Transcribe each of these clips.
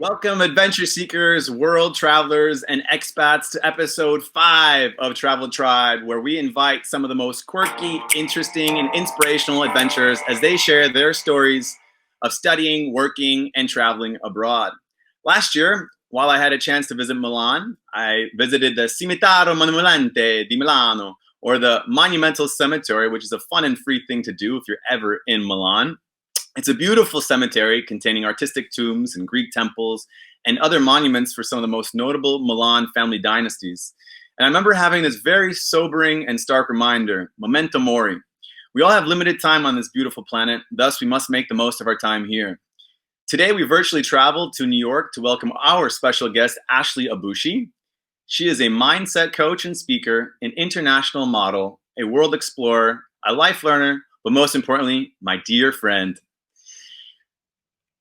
Welcome, adventure seekers, world travelers, and expats to episode 5 of Travel Tribe, where we invite some of the most quirky, interesting, and inspirational adventurers as they share their stories of studying, working, and traveling abroad. Last year, while I had a chance to visit Milan, I visited the Cimitero Monumentale di Milano, or the Monumental Cemetery, which is a fun and free thing to do if you're ever in Milan. It's a beautiful cemetery containing artistic tombs and Greek temples and other monuments for some of the most notable Milan family dynasties. And I remember having this very sobering and stark reminder, memento mori. We all have limited time on this beautiful planet, thus we must make the most of our time here. Today we virtually traveled to New York to welcome our special guest, Ashley Abboushi. She is a mindset coach and speaker, an international model, a world explorer, a life learner, but most importantly, my dear friend.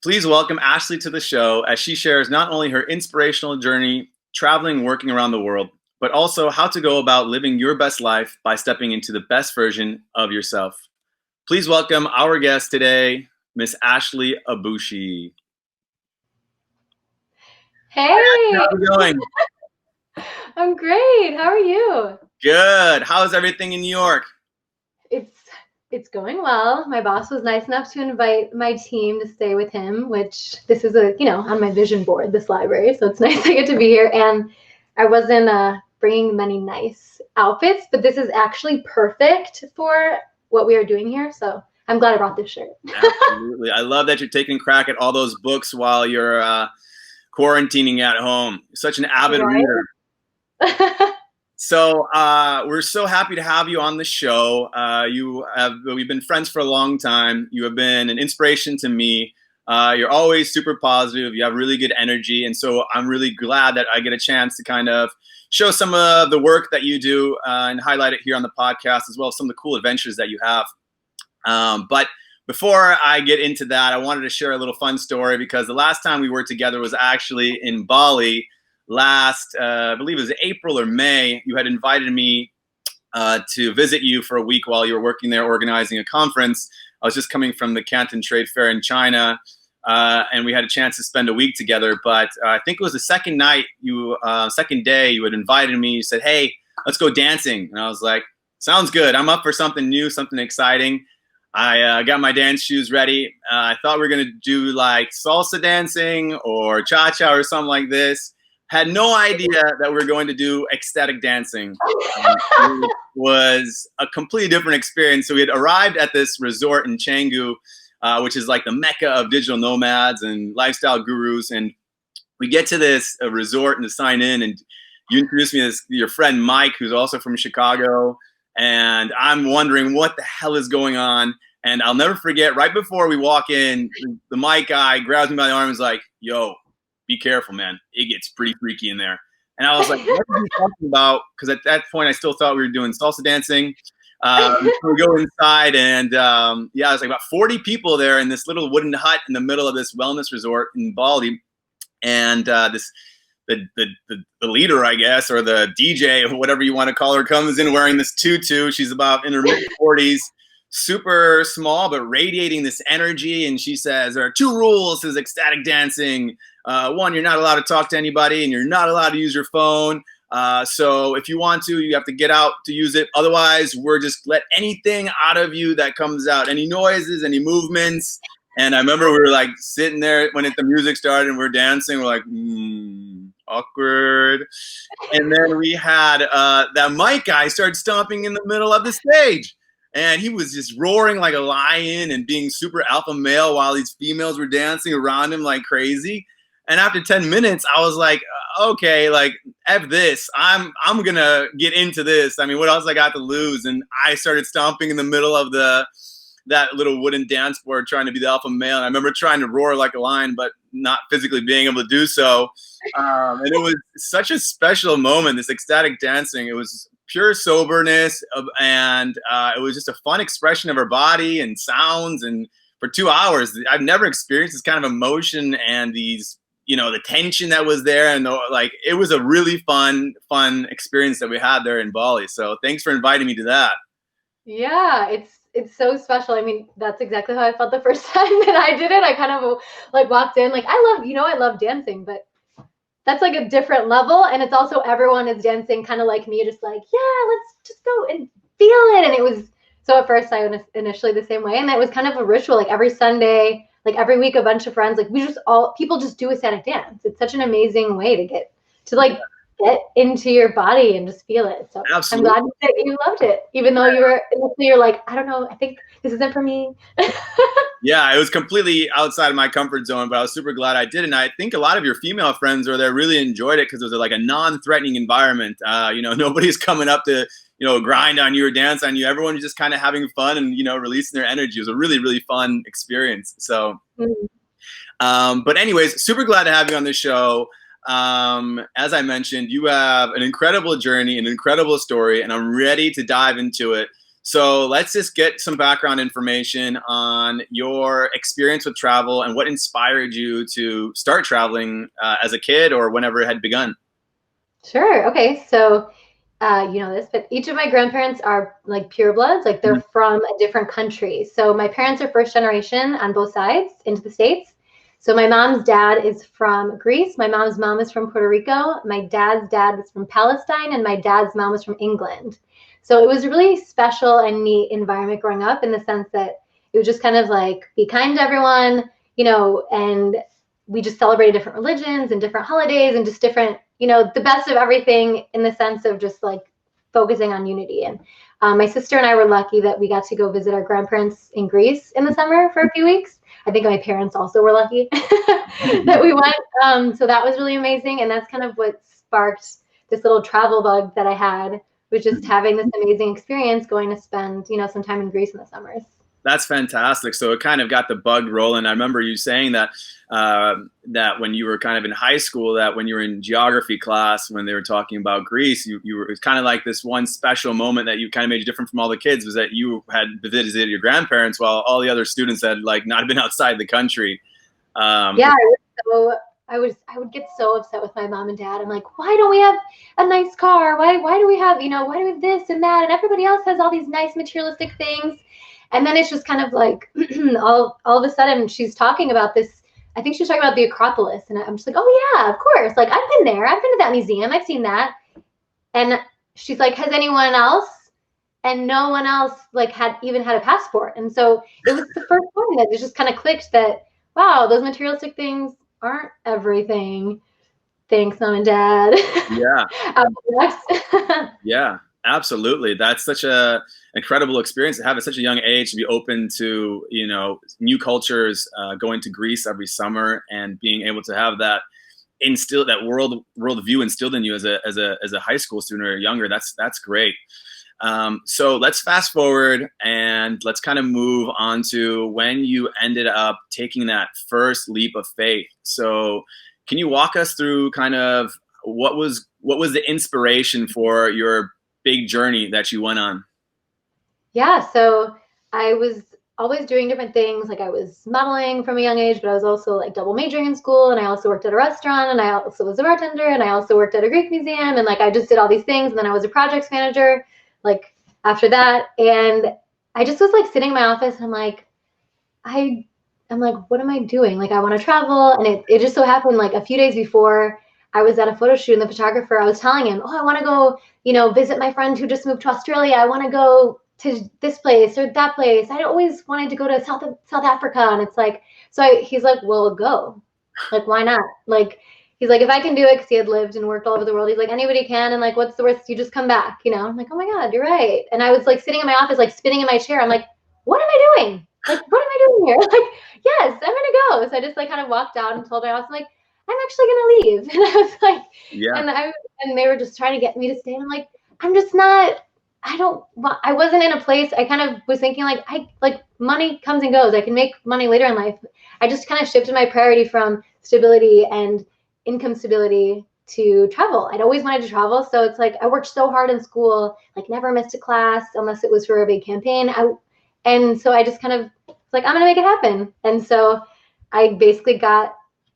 Please welcome Ashley to the show as she shares not only her inspirational journey traveling and working around the world, but also how to go about living your best life by stepping into the best version of yourself. Please welcome our guest today, Miss Ashley Abboushi. Hey! How's it going? I'm great. How are you? Good. How's everything in New York? It's going well. My boss was nice enough to invite my team to stay with him, which this is on my vision board, this library. So it's nice I get to be here. And I wasn't bringing many nice outfits, but this is actually perfect for what we are doing here. So I'm glad I brought this shirt. Absolutely. I love that you're taking a crack at all those books while you're quarantining at home. You're such an avid reader. So we're so happy to have you on the show. We've been friends for a long time. You have been an inspiration to me. You're always super positive. You have really good energy. And so I'm really glad that I get a chance to kind of show some of the work that you do and highlight it here on the podcast, as well as some of the cool adventures that you have. But before I get into that, I wanted to share a little fun story because the last time we worked together was actually in Bali. Last, I believe it was April or May, you had invited me to visit you for a week while you were working there organizing a conference. I was just coming from the Canton Trade Fair in China, and we had a chance to spend a week together. But I think it was the second day you had invited me. You said, "Hey, let's go dancing." And I was like, "Sounds good. I'm up for something new, something exciting." I got my dance shoes ready. I thought we were going to do like salsa dancing or cha-cha or something like this. Had no idea that we were going to do ecstatic dancing. It was a completely different experience. So we had arrived at this resort in Canggu, which is like the mecca of digital nomads and lifestyle gurus. And we get to this resort and to sign in, and you introduced me to your friend Mike, who's also from Chicago. And I'm wondering what the hell is going on. And I'll never forget, right before we walk in, the Mike guy grabs me by the arm and is like, "Yo, be careful, man. It gets pretty freaky in there." And I was like, what are you talking about? Because at that point, I still thought we were doing salsa dancing. We go inside, and there's like about 40 people there in this little wooden hut in the middle of this wellness resort in Bali. And the leader, I guess, or the DJ, or whatever you want to call her, comes in wearing this tutu. She's about in her mid-40s. Super small, but radiating this energy. And she says, there are 2 rules to ecstatic dancing. 1, you're not allowed to talk to anybody, and you're not allowed to use your phone. So if you want to, you have to get out to use it. Otherwise, we're just let anything out of you that comes out, any noises, any movements. And I remember we were like sitting there when the music started and we're dancing. We're like, awkward. And then we had that Mike guy started stomping in the middle of the stage. and he was just roaring like a lion and being super alpha male while these females were dancing around him like crazy. And after 10 minutes, I was like, okay, like F this. I'm gonna get into this. I mean, what else I got to lose? And I started stomping in the middle of that little wooden dance floor trying to be the alpha male. And I remember trying to roar like a lion, but not physically being able to do so. And it was such a special moment, this ecstatic dancing. It was pure soberness, and it was just a fun expression of her body and sounds. And for 2 hours, I've never experienced this kind of emotion and these, the tension that was there. And like, it was a really fun experience that we had there in Bali. So thanks for inviting me to that. Yeah, it's so special. I mean, that's exactly how I felt the first time that I did it. I kind of like walked in, like, I love dancing, but that's like a different level. And it's also everyone is dancing kind of like me, just like, yeah, let's just go and feel it. And it was, so at first I was initially the same way. And it was kind of a ritual, like every Sunday, like every week, a bunch of friends, like people just do a static dance. It's such an amazing way to get into your body and just feel it. So absolutely. I'm glad that you loved it, even though you're like, I don't know, I think this isn't for me. Yeah, it was completely outside of my comfort zone, but I was super glad I did. And I think a lot of your female friends were there really enjoyed it because it was like a non-threatening environment. Nobody's coming up to, grind on you or dance on you. Everyone was just kind of having fun and, releasing their energy. It was a really, really fun experience. So, but anyways, super glad to have you on the show. As I mentioned, you have an incredible journey, an incredible story, and I'm ready to dive into it. So let's just get some background information on your experience with travel and what inspired you to start traveling as a kid or whenever it had begun. Sure. Okay. So, you know this, but each of my grandparents are like purebloods, like they're from a different country. So my parents are first generation on both sides into the States. So my mom's dad is from Greece. My mom's mom is from Puerto Rico. My dad's dad was from Palestine, and my dad's mom was from England. So it was a really special and neat environment growing up in the sense that it was just kind of like be kind to everyone, and we just celebrated different religions and different holidays and just different, the best of everything in the sense of just like focusing on unity. And my sister and I were lucky that we got to go visit our grandparents in Greece in the summer for a few weeks. I think my parents also were lucky that we went. So that was really amazing. And that's kind of what sparked this little travel bug that I had, was just having this amazing experience going to spend, some time in Greece in the summers. That's fantastic. So it kind of got the bug rolling. I remember you saying that that when you were kind of in high school, that when you were in geography class, when they were talking about Greece, you were, it was kind of like this one special moment that you kind of made you different from all the kids, was that you had visited your grandparents while all the other students had like not been outside the country. Yeah, I would get so upset with my mom and dad. I'm like, why don't we have a nice car? Why do we have, why do we have this and that? And everybody else has all these nice materialistic things. And then it's just kind of like all of a sudden she's talking about this. I think she's talking about the Acropolis. And I'm just like, oh yeah, of course. Like I've been there. I've been to that museum. I've seen that. And she's like, has anyone else? And no one else like had a passport. And so it was the first time that it just kind of clicked that, wow, those materialistic things aren't everything. Thanks, Mom and Dad. Yeah. Yeah, absolutely. That's such a incredible experience to have at such a young age, to be open to, new cultures, going to Greece every summer and being able to have that worldview instilled in you as a high school student or younger. That's great. So let's fast forward and let's kind of move on to when you ended up taking that first leap of faith. So can you walk us through kind of what was the inspiration for your big journey that you went on? Yeah, so I was always doing different things. Like I was modeling from a young age, but I was also like double majoring in school, and I also worked at a restaurant, and I also was a bartender, and I also worked at a Greek museum, and like I just did all these things. And then I was a projects manager like after that. And I just was like sitting in my office, and I'm like, what am I doing? Like I want to travel. And it just so happened like a few days before I was at a photo shoot, and the photographer, I was telling him, oh, I want to go, visit my friend who just moved to Australia. I want to go to this place or that place. I always wanted to go to South Africa. And it's like, he's like, well, go. Like, why not? Like, he's like, if I can do it, because he had lived and worked all over the world, he's like, anybody can, and like, what's the worst? You just come back, you know? I'm like, oh my God, you're right. And I was like sitting in my office, like spinning in my chair. I'm like, what am I doing? Like, what am I doing here? Like, yes, I'm gonna go. So I just like kind of walked out and told my boss, I'm like, I'm actually gonna leave. And I was like, Yeah. and they were just trying to get me to stay. And I'm like, I'm just not, I wasn't in a place. I kind of was thinking like money comes and goes. I can make money later in life. I just kind of shifted my priority from stability and income stability to travel. I'd always wanted to travel. So it's like, I worked so hard in school, like never missed a class unless it was for a big campaign. And so I just kind of like, I'm going to make it happen. And so I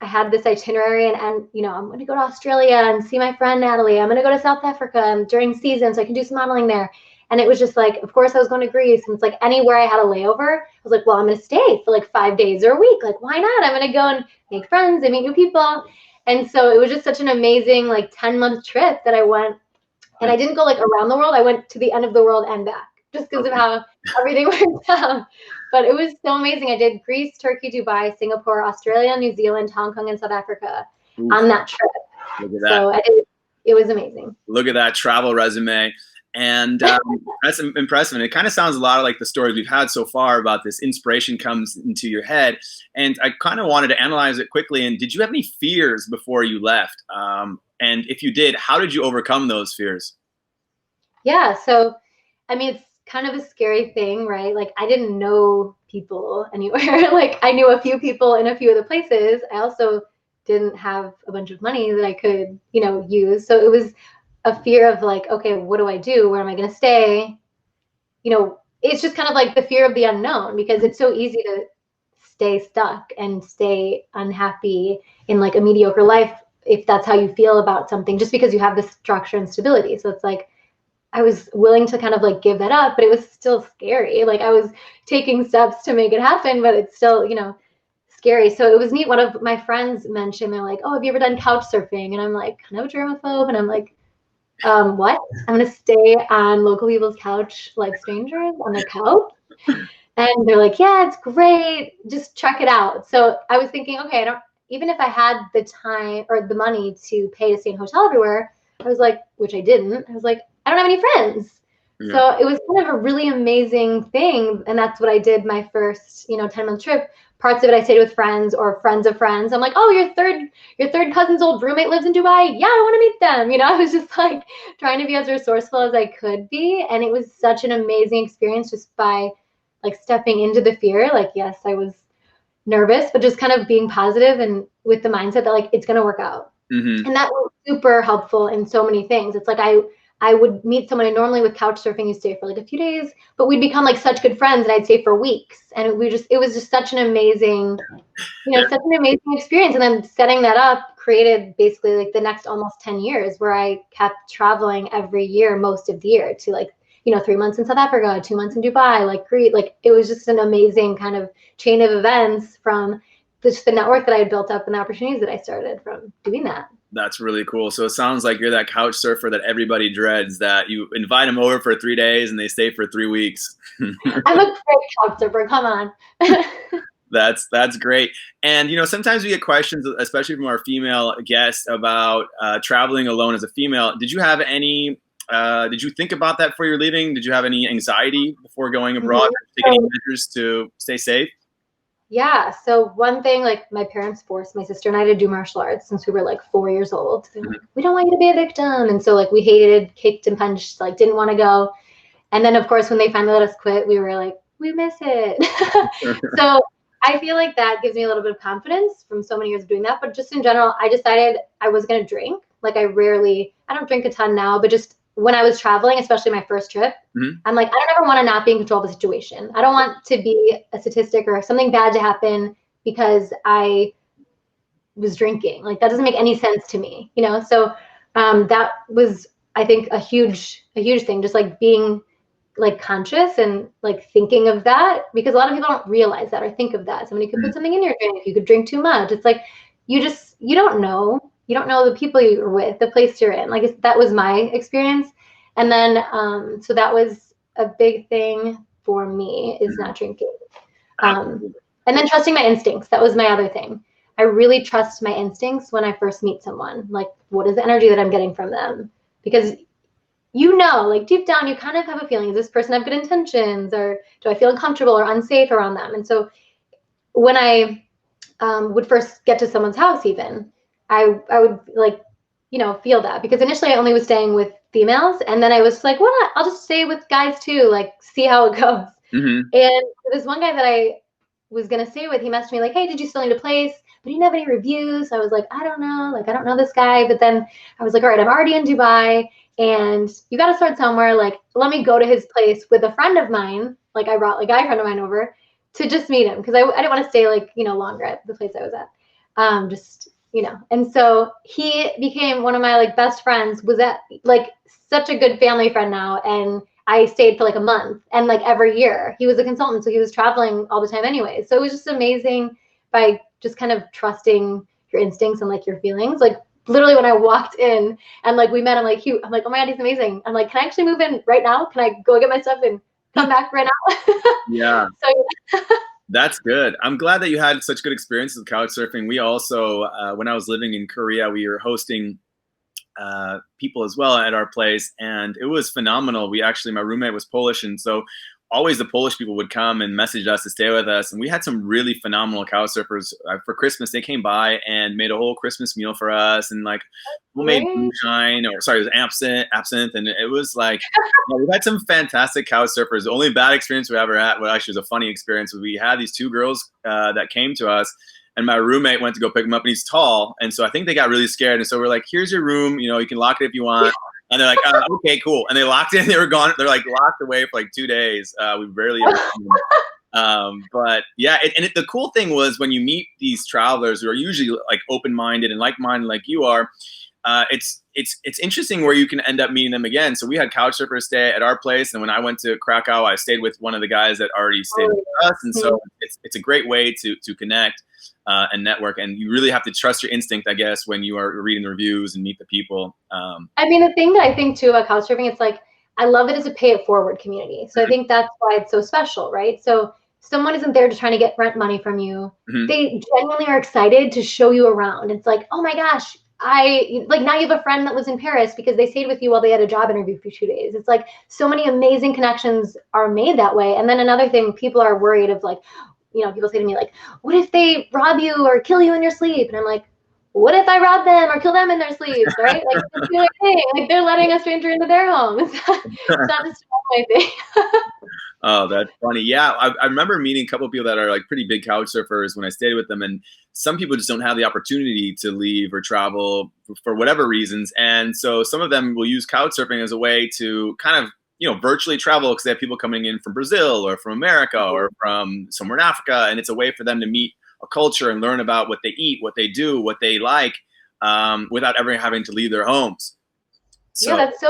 had this itinerary and you know, I'm going to go to Australia and see my friend Natalie. I'm going to go to South Africa during season so I can do some modeling there. And it was just like, of course I was going to Greece, and it's like anywhere I had a layover, I was like, well, I'm going to stay for like 5 days or a week. Like, why not? I'm going to go and make friends and meet new people. And so it was just such an amazing like 10-month trip that I went. And I didn't go like around the world. I went to the end of the world and back just because of how everything worked out. But it was so amazing. I did Greece, Turkey, Dubai, Singapore, Australia, New Zealand, Hong Kong, and South Africa on that trip. Look at that. So it was amazing. Look at that travel resume. And that's impressive. And it kind of sounds a lot like the stories we've had so far about this inspiration comes into your head. And I kind of wanted to analyze it quickly. And did you have any fears before you left? And if you did, how did you overcome those fears? Yeah. So, I mean, it's kind of a scary thing, right? Like, I didn't know people anywhere. Like, I knew a few people in a few other places. I also didn't have a bunch of money that I could, you know, use. So it was a fear of like, okay, what do I do? Where am I going to stay? You know, it's just kind of like the fear of the unknown, because it's so easy to stay stuck and stay unhappy in like a mediocre life if that's how you feel about something, just because you have this structure and stability. So it's like, I was willing to kind of like give that up, but it was still scary. Like, I was taking steps to make it happen, but it's still, you know, scary. So it was neat. One of my friends mentioned, they're like, oh, have you ever done couch surfing? And I'm like, kind of a germaphobe. And I'm like, what? I'm going to stay on local people's couch like strangers on their couch? And they're like, yeah, it's great. Just check it out. So I was thinking, okay, even if I had the time or the money to pay to stay in a hotel everywhere, I was like, which I didn't, I was like, I don't have any friends. Yeah. So it was kind of a really amazing thing. And that's what I did my first, you know, 10-month trip. Parts of it I stayed with friends or friends of friends. I'm like, oh, your third cousin's old roommate lives in Dubai. Yeah, I want to meet them. You know, I was just like trying to be as resourceful as I could be. And it was such an amazing experience just by like stepping into the fear. Like, yes, I was nervous, but just kind of being positive and with the mindset that like, it's going to work out. Mm-hmm. And that was super helpful in so many things. It's like I would meet someone, and normally with couch surfing, you stay for like a few days, but we'd become like such good friends, and I'd stay for weeks. And it was just such an amazing, you know, such an amazing experience. And then setting that up created basically like the next almost 10 years where I kept traveling every year, most of the year, to like, you know, 3 months in South Africa, 2 months in Dubai, like Crete. Like, it was just an amazing kind of chain of events from just the network that I had built up and the opportunities that I started from doing that. That's really cool. So it sounds like you're that couch surfer that everybody dreads, that you invite them over for 3 days and they stay for 3 weeks. I'm a great couch surfer. Come on. That's great. And, you know, sometimes we get questions, especially from our female guests, about traveling alone as a female. Did you have any, did you think about that before you're leaving? Did you have any anxiety before going abroad? Mm-hmm. Take any measures to stay safe? Yeah. So one thing, like, my parents forced my sister and I to do martial arts since we were like 4 years old. They're like, we don't want you to be a victim. And so like we hated, kicked and punched, like didn't want to go. And then of course, when they finally let us quit, we were like, we miss it. So I feel like that gives me a little bit of confidence from so many years of doing that. But just in general, I decided I was going to drink. Like, I don't drink a ton now, but just when I was traveling, especially my first trip, mm-hmm. I'm like, I don't ever want to not be in control of the situation. I don't want to be a statistic or something bad to happen because I was drinking. Like, that doesn't make any sense to me, you know? So that was, I think, a huge thing, just like being like conscious and like thinking of that, because a lot of people don't realize that or think of that. Somebody could put something in your drink. You could drink too much. It's like, you don't know. You don't know the people you're with, the place you're in. Like, that was my experience. And then, so that was a big thing for me, is not drinking. And then trusting my instincts. That was my other thing. I really trust my instincts when I first meet someone. Like, what is the energy that I'm getting from them? Because like deep down, you kind of have a feeling, is this person have good intentions, or do I feel uncomfortable or unsafe around them? And so when I would first get to someone's house, even, I would like, feel that, because initially I only was staying with females, and then I was like, what? I'll just stay with guys too, like see how it goes. And this one guy that I was gonna stay with, he messaged me like, hey, did you still need a place? But he didn't have any reviews. So I was like, I don't know. Like, I don't know this guy. But then I was like, all right, I'm already in Dubai, and you got to start somewhere. Like, let me go to his place with a friend of mine. Like, I brought a guy friend of mine over to just meet him, because I didn't want to stay like, longer at the place I was at. And so he became one of my like best friends, was at like such a good family friend now. And I stayed for like a month, and like every year he was a consultant. So he was traveling all the time anyway. So it was just amazing by just kind of trusting your instincts and like your feelings. Like literally when I walked in and like we met, I'm like, I'm like, oh my God, he's amazing. I'm like, can I actually move in right now? Can I go get my stuff and come back right now? Yeah. So yeah. That's good. I'm glad that you had such good experiences with couch surfing. We also, when I was living in Korea, we were hosting people as well at our place, and it was phenomenal. My roommate was Polish, and so always the Polish people would come and message us to stay with us, and we had some really phenomenal couch surfers. For Christmas, they came by and made a whole Christmas meal for us, and like we made moonshine, it was absinthe, and it was like we had some fantastic couch surfers. The only bad experience we ever had, well, actually, it was a funny experience. Was we had these two girls that came to us. And my roommate went to go pick him up, and he's tall. And so I think they got really scared. And so we're like, here's your room. You can lock it if you want. And they're like, okay, cool. And they locked it. They were gone. They're like locked away for like 2 days. We barely ever seen them. But yeah, the cool thing was when you meet these travelers who are usually like open-minded and like-minded like you are, it's interesting where you can end up meeting them again. So we had couch surfers stay at our place, and when I went to Krakow, I stayed with one of the guys that already stayed with us. And so it's a great way to connect and network. And you really have to trust your instinct, I guess, when you are reading the reviews and meet the people. I mean, the thing that I think too about couch surfing, it's like, I love it as a pay it forward community. So I think that's why it's so special, right? So someone isn't there to trying to get rent money from you. They genuinely are excited to show you around. It's like, oh my gosh, now you have a friend that lives in Paris because they stayed with you while they had a job interview for 2 days. It's like so many amazing connections are made that way. And then another thing, people are worried of like, people say to me like, what if they rob you or kill you in your sleep? And I'm like, what if I rob them or kill them in their sleeps, right? Like, it's the thing. Like, they're letting a stranger into their home. It's not just my thing. Oh, that's funny. Yeah, I remember meeting a couple of people that are like pretty big couch surfers when I stayed with them, and some people just don't have the opportunity to leave or travel for whatever reasons. And so some of them will use couch surfing as a way to kind of, virtually travel, because they have people coming in from Brazil or from America or from somewhere in Africa. And it's a way for them to meet a culture and learn about what they eat, what they do, what they like, without ever having to leave their homes. So, yeah, that's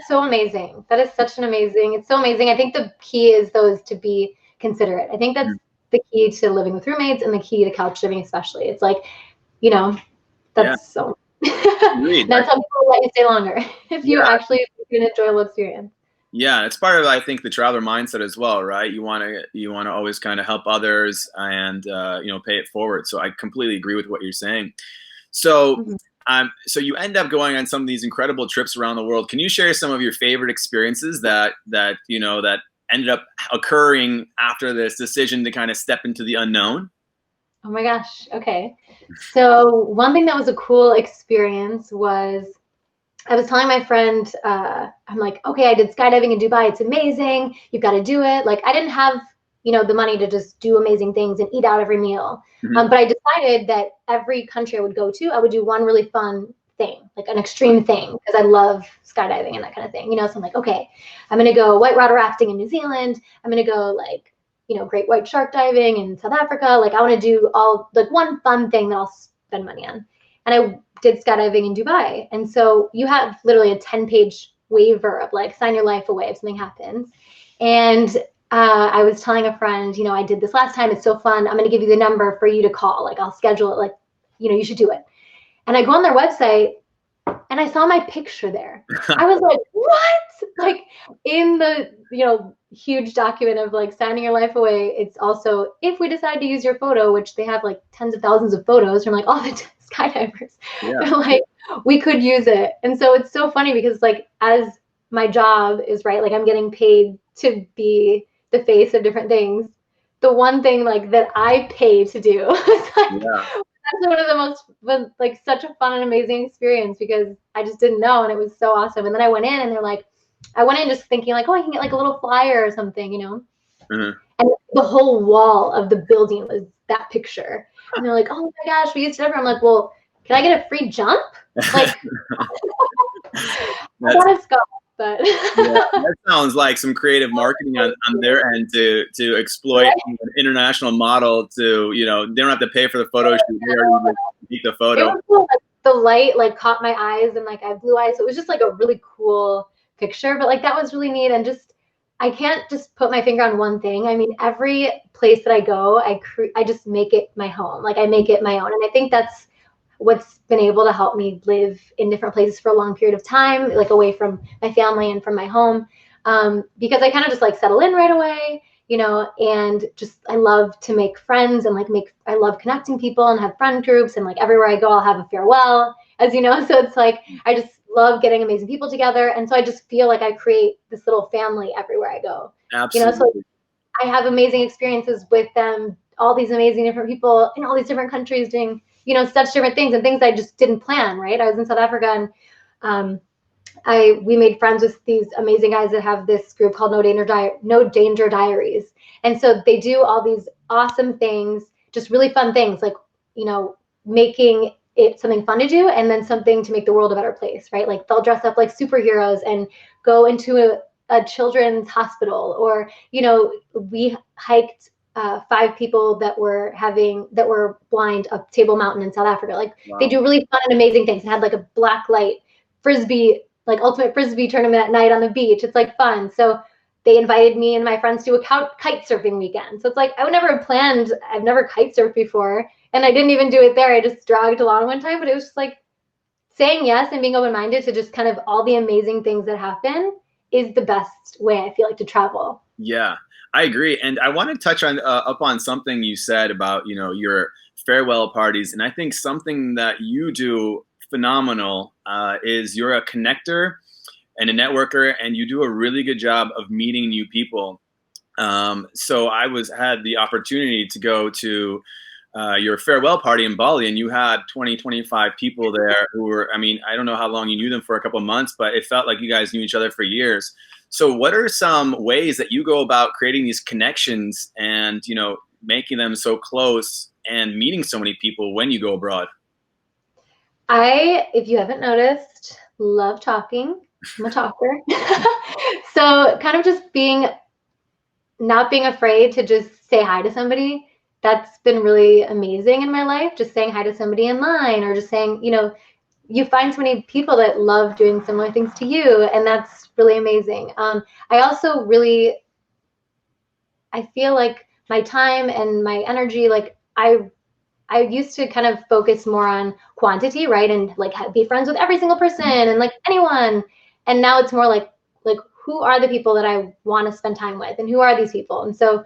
so amazing. That is such an amazing. It's so amazing. I think the key is to be considerate. I think that's the key to living with roommates, and the key to couch surfing especially. It's like, that's so. That's how people let you stay longer if you actually get an enjoyable experience. Yeah, it's part of, I think, the traveler mindset as well, right? You want to always kind of help others and pay it forward. So I completely agree with what you're saying. So. So you end up going on some of these incredible trips around the world. Can you share some of your favorite experiences that ended up occurring after this decision to kind of step into the unknown? Oh my gosh. Okay. So one thing that was a cool experience was I was telling my friend, I'm like, okay, I did skydiving in Dubai. It's amazing. You've got to do it. Like, I didn't have the money to just do amazing things and eat out every meal. But I decided that every country I would go to, I would do one really fun thing, like an extreme thing, because I love skydiving and that kind of thing. So I'm like, okay, I'm going to go whitewater rafting in New Zealand. I'm going to go like, great white shark diving in South Africa. Like, I want to do all like one fun thing that I'll spend money on. And I did skydiving in Dubai. And so you have literally a 10-page waiver of like, sign your life away if something happens. And I was telling a friend, I did this last time. It's so fun. I'm going to give you the number for you to call. Like, I'll schedule it. Like, you should do it. And I go on their website and I saw my picture there. I was like, what? Like, in the, huge document of like signing your life away. It's also, if we decide to use your photo, which they have like tens of thousands of photos from like all the skydivers, they're like, we could use it. And so it's so funny because like, as my job is, right, like I'm getting paid to be the face of different things. The one thing like that I pay to do is like, that's one of the most, was like such a fun and amazing experience because I just didn't know, and it was so awesome. And then I went in and they're like, I went in just thinking like, oh, I can get like a little flyer or something, you know? And the whole wall of the building was that picture. And they're like, oh my gosh, we used it ever. I'm like, well, can I get a free jump? Like, I want to scoff, but that sounds like some creative marketing on their end to exploit an international model to, you know, they don't have to pay for the photo shoot. They already make the photo. It was cool. Like, the light like caught my eyes and like I have blue eyes. So it was just like a really cool picture, but like that was really neat. And just, I can't just put my finger on one thing. I mean, every place that I go, I just make it my home. Like I make it my own. And I think that's what's been able to help me live in different places for a long period of time, like away from my family and from my home. Because I kind of just like settle in right away, you know, and just, I love to make friends and like I love connecting people and have friend groups, and like everywhere I go, I'll have a farewell, as you know. So it's like, I just love getting amazing people together. And so I just feel like I create this little family everywhere I go. Absolutely. You know, so I have amazing experiences with them, all these amazing different people in all these different countries doing, you know, such different things and things I just didn't plan, right? I was in South Africa and we made friends with these amazing guys that have this group called No Danger Diaries. And so they do all these awesome things, just really fun things, like, you know, making it something fun to do and then something to make the world a better place, right? Like they'll dress up like superheroes and go into a children's hospital, or, you know, we hiked 5 people that were blind up Table Mountain in South Africa. Like they do really fun and amazing things. It had like a black light frisbee, like ultimate frisbee tournament at night on the beach. It's like fun. So they invited me and my friends to a kite surfing weekend. So it's like, I would never have planned, I've never kite surfed before. And I didn't even do it there. I just dragged along one time, but it was just like saying yes and being open-minded to just kind of all the amazing things that happen is the best way, I feel like, to travel. Yeah, I agree. And I want to touch on up on something you said about, you know, your farewell parties. And I think something that you do phenomenal is you're a connector and a networker, and you do a really good job of meeting new people. So I had the opportunity to go to your farewell party in Bali, and you had 20, 25 people there who were, I mean, I don't know how long you knew them for, a couple of months, but it felt like you guys knew each other for years. So what are some ways that you go about creating these connections and, you know, making them so close and meeting so many people when you go abroad? If you haven't noticed, love talking. I'm a talker. So kind of just not being afraid to just say hi to somebody. That's been really amazing in my life. Just saying hi to somebody in line, or just saying, you know, you find so many people that love doing similar things to you, and that's really amazing. I also really, I feel like my time and my energy, like I used to kind of focus more on quantity, right? And like be friends with every single person and like anyone. And now it's more like who are the people that I want to spend time with, and who are these people? And so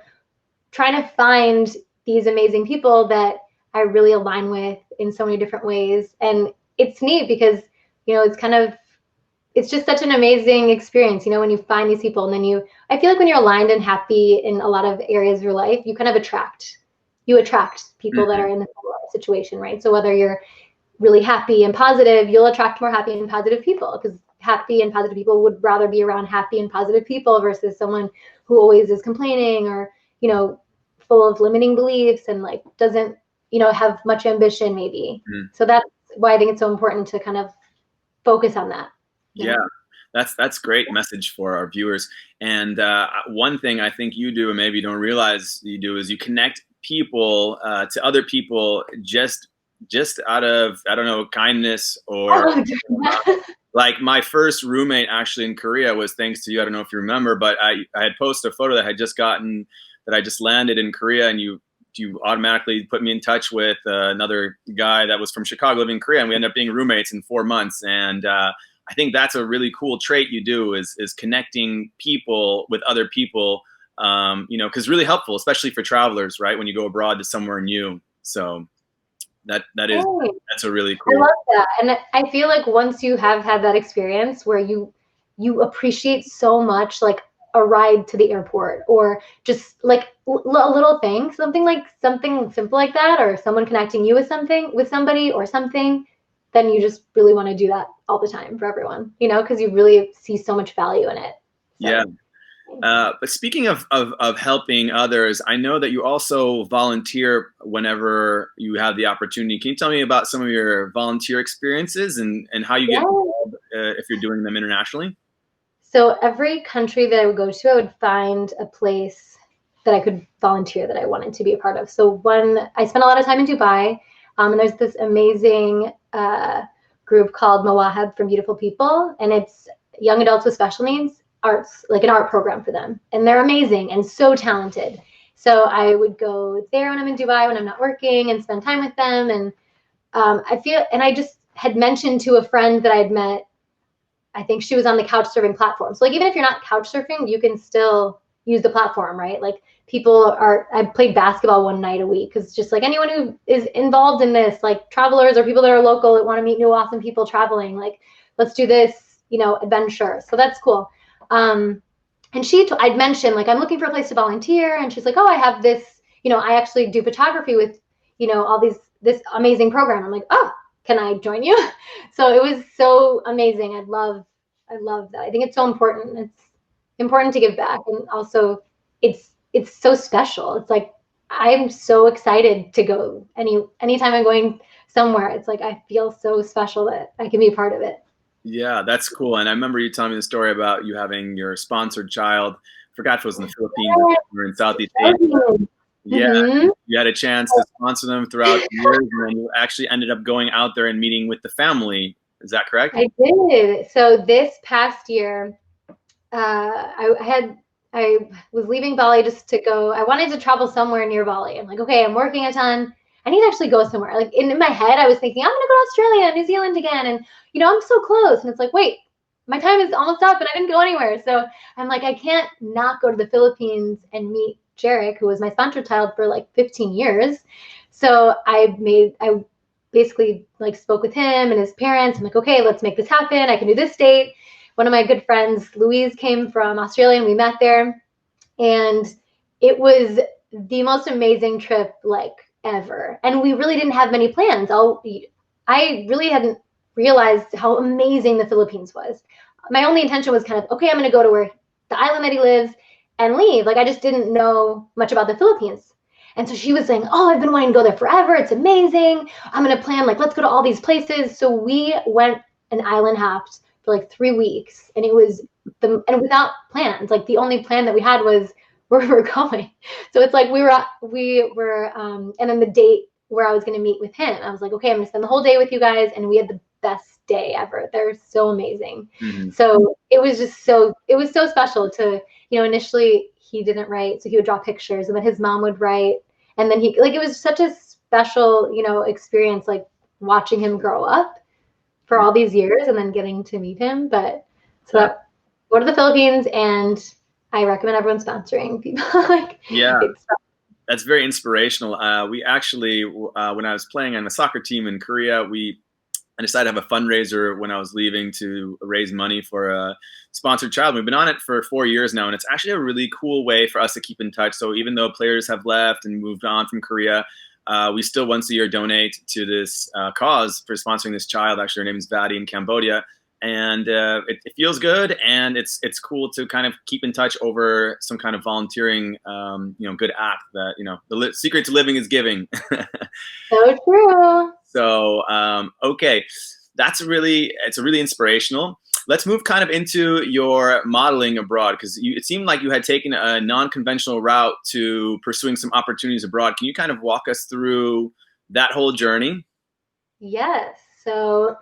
trying to find these amazing people that I really align with in so many different ways. And it's neat because, you know, it's just such an amazing experience, you know, when you find these people, and then I feel like when you're aligned and happy in a lot of areas of your life, you kind of attract people that are in the situation, right? So whether you're really happy and positive, you'll attract more happy and positive people, because happy and positive people would rather be around happy and positive people versus someone who always is complaining, or, you know, full of limiting beliefs and like doesn't, you know, have much ambition maybe. So that's why I think it's so important to kind of focus on that. Yeah, that's great message for our viewers. And one thing I think you do, and maybe you don't realize you do, is you connect people to other people just out of, I don't know, kindness, or like my first roommate actually in Korea was thanks to you. I don't know if you remember, but I had posted a photo that I had just gotten, that I just landed in Korea, and you automatically put me in touch with another guy that was from Chicago living in Korea, and we ended up being roommates in 4 months. And I I think that's a really cool trait you do, is connecting people with other people, you know, because really helpful, especially for travelers, right? When you go abroad to somewhere new. So that's a really I cool. love that. And I feel like once you have had that experience where you appreciate so much, like a ride to the airport, or just like a little thing, something simple like that, or someone connecting you with somebody or something, then you just really want to do that all the time for everyone, you know, because you really see so much value in it. So. Yeah. But speaking of helping others, I know that you also volunteer whenever you have the opportunity. Can you tell me about some of your volunteer experiences and how you get involved if you're doing them internationally? So every country that I would go to, I would find a place that I could volunteer that I wanted to be a part of. So I spent a lot of time in Dubai, and there's this amazing group called Mawahib from Beautiful People, and it's young adults with special needs, arts, like an art program for them. And they're amazing and so talented. So I would go there when I'm in Dubai, when I'm not working, and spend time with them. And I just had mentioned to a friend that I'd met, I think she was on the couch surfing platform. So like, even if you're not couch surfing, you can still use the platform, right? Like I played basketball one night a week, because just like anyone who is involved in this, like travelers or people that are local that want to meet new awesome people traveling, like let's do this, you know, adventure. So that's cool. And I'd mentioned like, I'm looking for a place to volunteer. And she's like, oh, I have this, you know, I actually do photography with, you know, this amazing program. I'm like, oh, can I join you? So it was so amazing. I love that. I think it's so important. It's important to give back. And also it's so special. It's like, I'm so excited to go anytime I'm going somewhere. It's like, I feel so special that I can be a part of it. Yeah, that's cool. And I remember you telling me the story about you having your sponsored child. I forgot if it was in the Philippines or in Southeast Asia. Yeah, you had a chance to sponsor them throughout the years, and then you actually ended up going out there and meeting with the family. Is that correct? I did. So this past year, I was leaving Bali just to go. I wanted to travel somewhere near Bali. I'm like, okay, I'm working a ton. I need to actually go somewhere. Like in my head, I was thinking, I'm gonna go to Australia, New Zealand again, and you know, I'm so close. And it's like, wait, my time is almost up, and I didn't go anywhere. So I'm like, I can't not go to the Philippines and meet Jarek, who was my sponsored child for like 15 years. So I basically like spoke with him and his parents. I'm like, okay, let's make this happen. I can do this date. One of my good friends, Louise, came from Australia, and we met there. And it was the most amazing trip like ever. And we really didn't have many plans. I really hadn't realized how amazing the Philippines was. My only intention was kind of, okay, I'm going to go to where the island that he lives and leave. Like, I just didn't know much about the Philippines. And so she was saying, oh, I've been wanting to go there forever. It's amazing. I'm going to plan, like, let's go to all these places. So we went and island hopped for like 3 weeks. And it was and without plans. Like, the only plan that we had was where we were going. So it's like we were, and then the date where I was going to meet with him, I was like, okay, I'm going to spend the whole day with you guys. And we had the best day ever. They're so amazing. Mm-hmm. So it was so special to, you know, initially he didn't write, so he would draw pictures, and then his mom would write. And then it was such a special, you know, experience, like watching him grow up for all these years and then getting to meet him. But so go to the Philippines, and I recommend everyone sponsoring people. Like, yeah, that's very inspirational. We actually, when I was playing on the soccer team in Korea, I decided to have a fundraiser when I was leaving to raise money for a sponsored child. We've been on it for 4 years now, and it's actually a really cool way for us to keep in touch. So even though players have left and moved on from Korea, we still once a year donate to this cause for sponsoring this child. Actually, her name is Vadi in Cambodia. And it feels good, and it's cool to kind of keep in touch over some kind of volunteering, you know, good act that, you know, the secret to living is giving. So true. So, okay, it's really inspirational. Let's move kind of into your modeling abroad, because it seemed like you had taken a non-conventional route to pursuing some opportunities abroad. Can you kind of walk us through that whole journey? Yes. So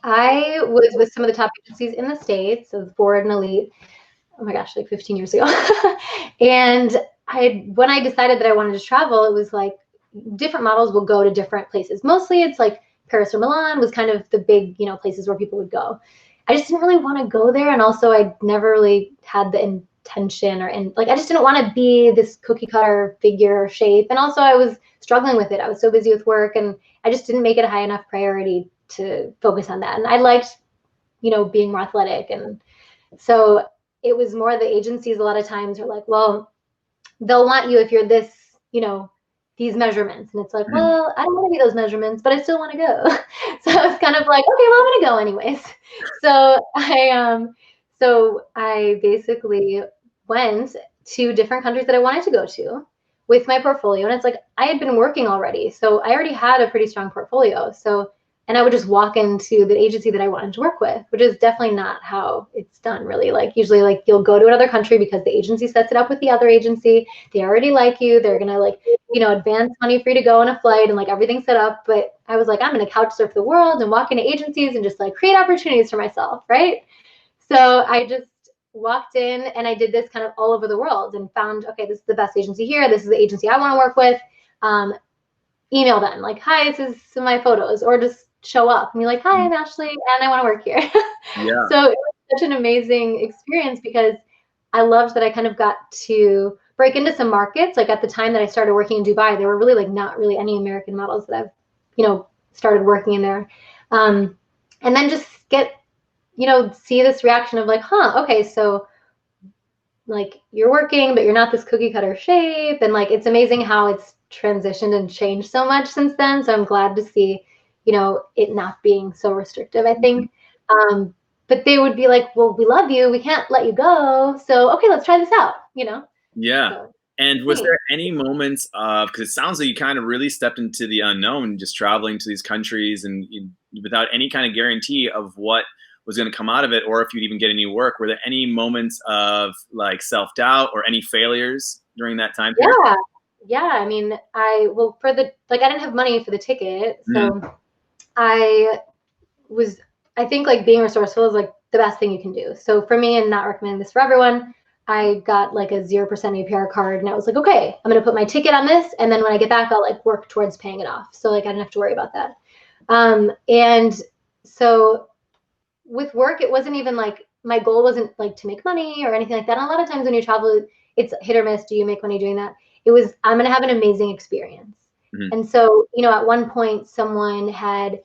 I was with some of the top agencies in the States, so Ford and Elite, oh my gosh, like 15 years ago. And when I decided that I wanted to travel, it was like different models will go to different places. Mostly it's like Paris or Milan was kind of the big, you know, places where people would go. I just didn't really want to go there. And also I never really had the intention like, I just didn't want to be this cookie cutter figure shape. And also I was struggling with it. I was so busy with work and I just didn't make it a high enough priority to focus on that. And I liked, you know, being more athletic. And so it was more the agencies a lot of times are like, well, they'll want you if you're this, you know, these measurements. And it's like, Mhm. well, I don't want to be those measurements, but I still want to go. So I was kind of like, okay, well, I'm going to go anyways. So I basically went to different countries that I wanted to go to with my portfolio. And it's like, I had been working already. So I already had a pretty strong portfolio. So, and I would just walk into the agency that I wanted to work with, which is definitely not how it's done really. Like usually like you'll go to another country because the agency sets it up with the other agency. They already like you. They're going to like, you know, advance money for you to go on a flight and like everything's set up. But I was like, I'm going to couch surf the world and walk into agencies and just like create opportunities for myself. Right. So I just walked in and I did this kind of all over the world and found, okay, this is the best agency here. This is the agency I want to work with. Email them like, hi, this is some of my photos, or just show up and be like, hi, I'm Ashley and I want to work here. Yeah. So it was such an amazing experience because I loved that I kind of got to break into some markets. Like at the time that I started working in Dubai, there were really like not really any American models that I've, you know, started working in there. And then just get, you know, see this reaction of like, huh, okay, so like you're working, but you're not this cookie cutter shape. And like, it's amazing how it's transitioned and changed so much since then. So I'm glad to see, you know, it not being so restrictive, I think. But they would be like, well, we love you. We can't let you go. So, okay, let's try this out, you know? Yeah. So, And was there any moments of, because it sounds like you kind of really stepped into the unknown, just traveling to these countries and without any kind of guarantee of what was going to come out of it, or if you'd even get any work. Were there any moments of like self-doubt or any failures during that time period? yeah. Yeah. I mean, well, I didn't have money for the ticket. Mhm. So I was, I think like being resourceful is like the best thing you can do. So for me, and not recommending this for everyone, I got like a 0% APR card and I was like, okay, I'm going to put my ticket on this. And then when I get back, I'll like work towards paying it off. So like, I didn't have to worry about that. And so with work, it wasn't even like, my goal wasn't like to make money or anything like that. And a lot of times when you travel, it's hit or miss. Do you make money doing that? It was, I'm going to have an amazing experience. Mhm. And so, you know, at one point someone had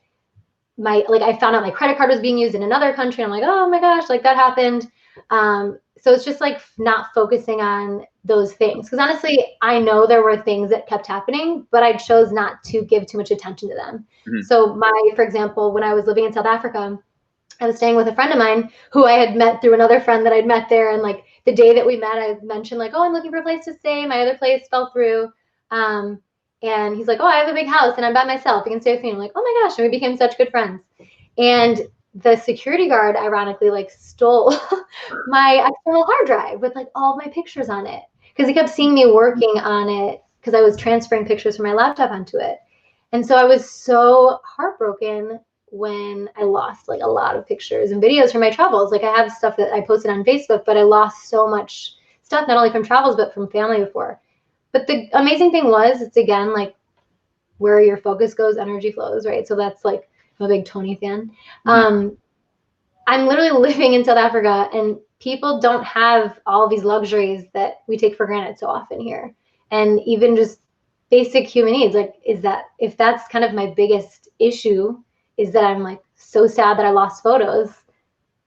I found out my credit card was being used in another country. I'm like, oh my gosh, like that happened. So it's just like not focusing on those things. Because honestly, I know there were things that kept happening, but I chose not to give too much attention to them. Mhm. So for example, when I was living in South Africa, I was staying with a friend of mine who I had met through another friend that I'd met there. And like the day that we met, I mentioned like, oh, I'm looking for a place to stay. My other place fell through. Um, and he's like, oh, I have a big house and I'm by myself. You can stay with me. I'm like, oh my gosh. And we became such good friends. And the security guard, ironically, like stole my external hard drive with like all of my pictures on it. Because he kept seeing me working on it because I was transferring pictures from my laptop onto it. And so I was so heartbroken when I lost like a lot of pictures and videos from my travels. Like I have stuff that I posted on Facebook, but I lost so much stuff, not only from travels, but from family before. But the amazing thing was, it's again like where your focus goes, energy flows, right? So that's like, I'm a big Tony fan. Mhm. I'm literally living in South Africa and people don't have all these luxuries that we take for granted so often here. And even just basic human needs, like, if that's kind of my biggest issue, is that I'm like so sad that I lost photos.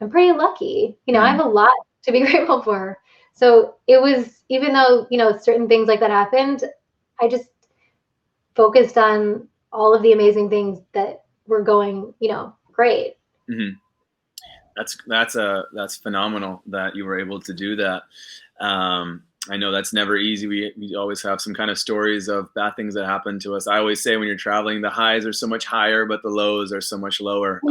I'm pretty lucky. You know, I Mhm. have a lot to be grateful for. So it was, even though, you know, certain things like that happened, I just focused on all of the amazing things that were going, you know, great. Mhm. That's phenomenal that you were able to do that. I know that's never easy. We always have some kind of stories of bad things that happen to us. I always say when you're traveling, the highs are so much higher, but the lows are so much lower.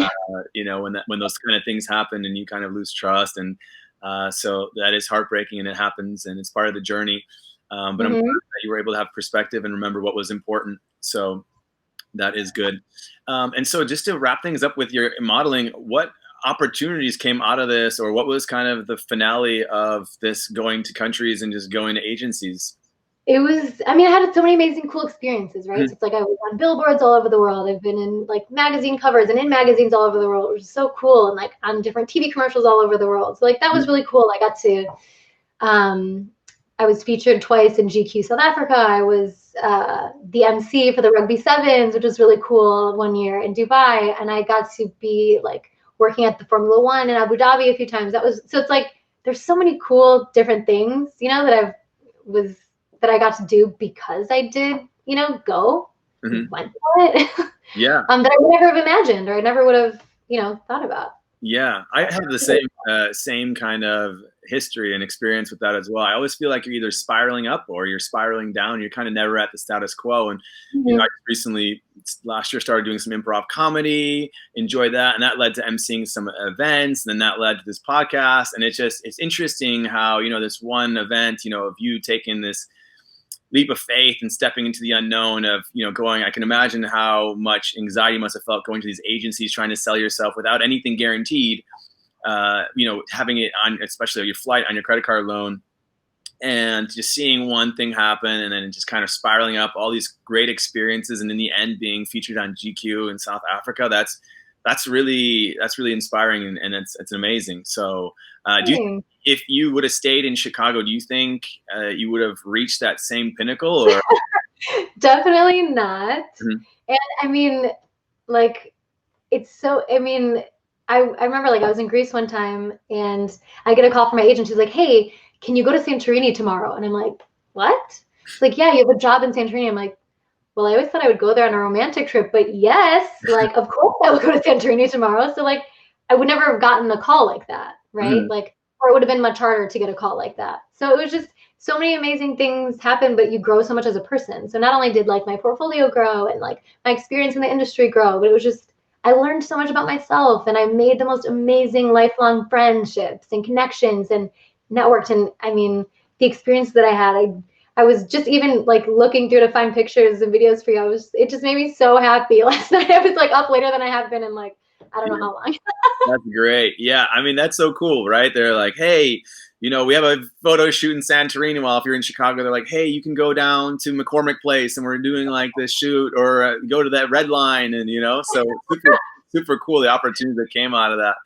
You know, when those kind of things happen and you kind of lose trust, and so that is heartbreaking, and it happens, and it's part of the journey. But I'm glad Mm-hmm. that you were able to have perspective and remember what was important. So that is good. And so just to wrap things up with your modeling, what opportunities came out of this, or what was kind of the finale of this going to countries and just going to agencies? It was, I mean, I had so many amazing, cool experiences, right? Mhm. So it's like I was on billboards all over the world. I've been in like magazine covers and in magazines all over the world, which is so cool. And like on different TV commercials all over the world. So like that was really cool. I got to, um, I was featured twice in GQ South Africa. I was the MC for the Rugby Sevens, which was really cool, one year in Dubai. And I got to be like working at the Formula One in Abu Dhabi a few times. That was, so it's like, there's so many cool different things, you know, was that I got to do because I did, you know, go Mhm. went for it. Yeah. That I would never have imagined, or I never would have, you know, thought about. Yeah, I have the same kind of history and experience with that as well. I always feel like you're either spiraling up or you're spiraling down. You're kind of never at the status quo. And you know, I just recently last year started doing some improv comedy, enjoyed that, and that led to emceeing some events. And then that led to this podcast. And it's interesting how, you know, this one event, you know, of you taking this leap of faith and stepping into the unknown of, you know, going, I can imagine how much anxiety you must have felt going to these agencies trying to sell yourself without anything guaranteed, you know, having it on, especially your flight, on your credit card loan, and just seeing one thing happen and then just kind of spiraling up, all these great experiences, and in the end being featured on GQ in South Africa. That's really inspiring, and it's amazing. So if you would have stayed in Chicago, do you think you would have reached that same pinnacle? Or Definitely not. Mhm. And I mean, like, it's so, I mean, I remember like I was in Greece one time and I get a call from my agent. She's like, hey, can you go to Santorini tomorrow? And I'm like, what? She's like, yeah, you have a job in Santorini. I'm like, well, I always thought I would go there on a romantic trip, but yes, like, of course I will go to Santorini tomorrow. So like, I would never have gotten a call like that, right? Mhm. Like, or it would have been much harder to get a call like that. So it was just so many amazing things happen, but you grow so much as a person. So not only did like my portfolio grow and like my experience in the industry grow, but it was just, I learned so much about myself and I made the most amazing lifelong friendships and connections and networked. And I mean, the experience that I had, I was just even like looking through to find pictures and videos for you. It just made me so happy. Last night I was like up later than I have been in like, I don't know how long. That's great. Yeah, I mean, that's so cool, right? They're like, hey, you know, we have a photo shoot in Santorini. While if you're in Chicago, they're like, hey, you can go down to McCormick Place and we're doing like this shoot, or go to that Red Line, and you know, so super cool, the opportunities that came out of that.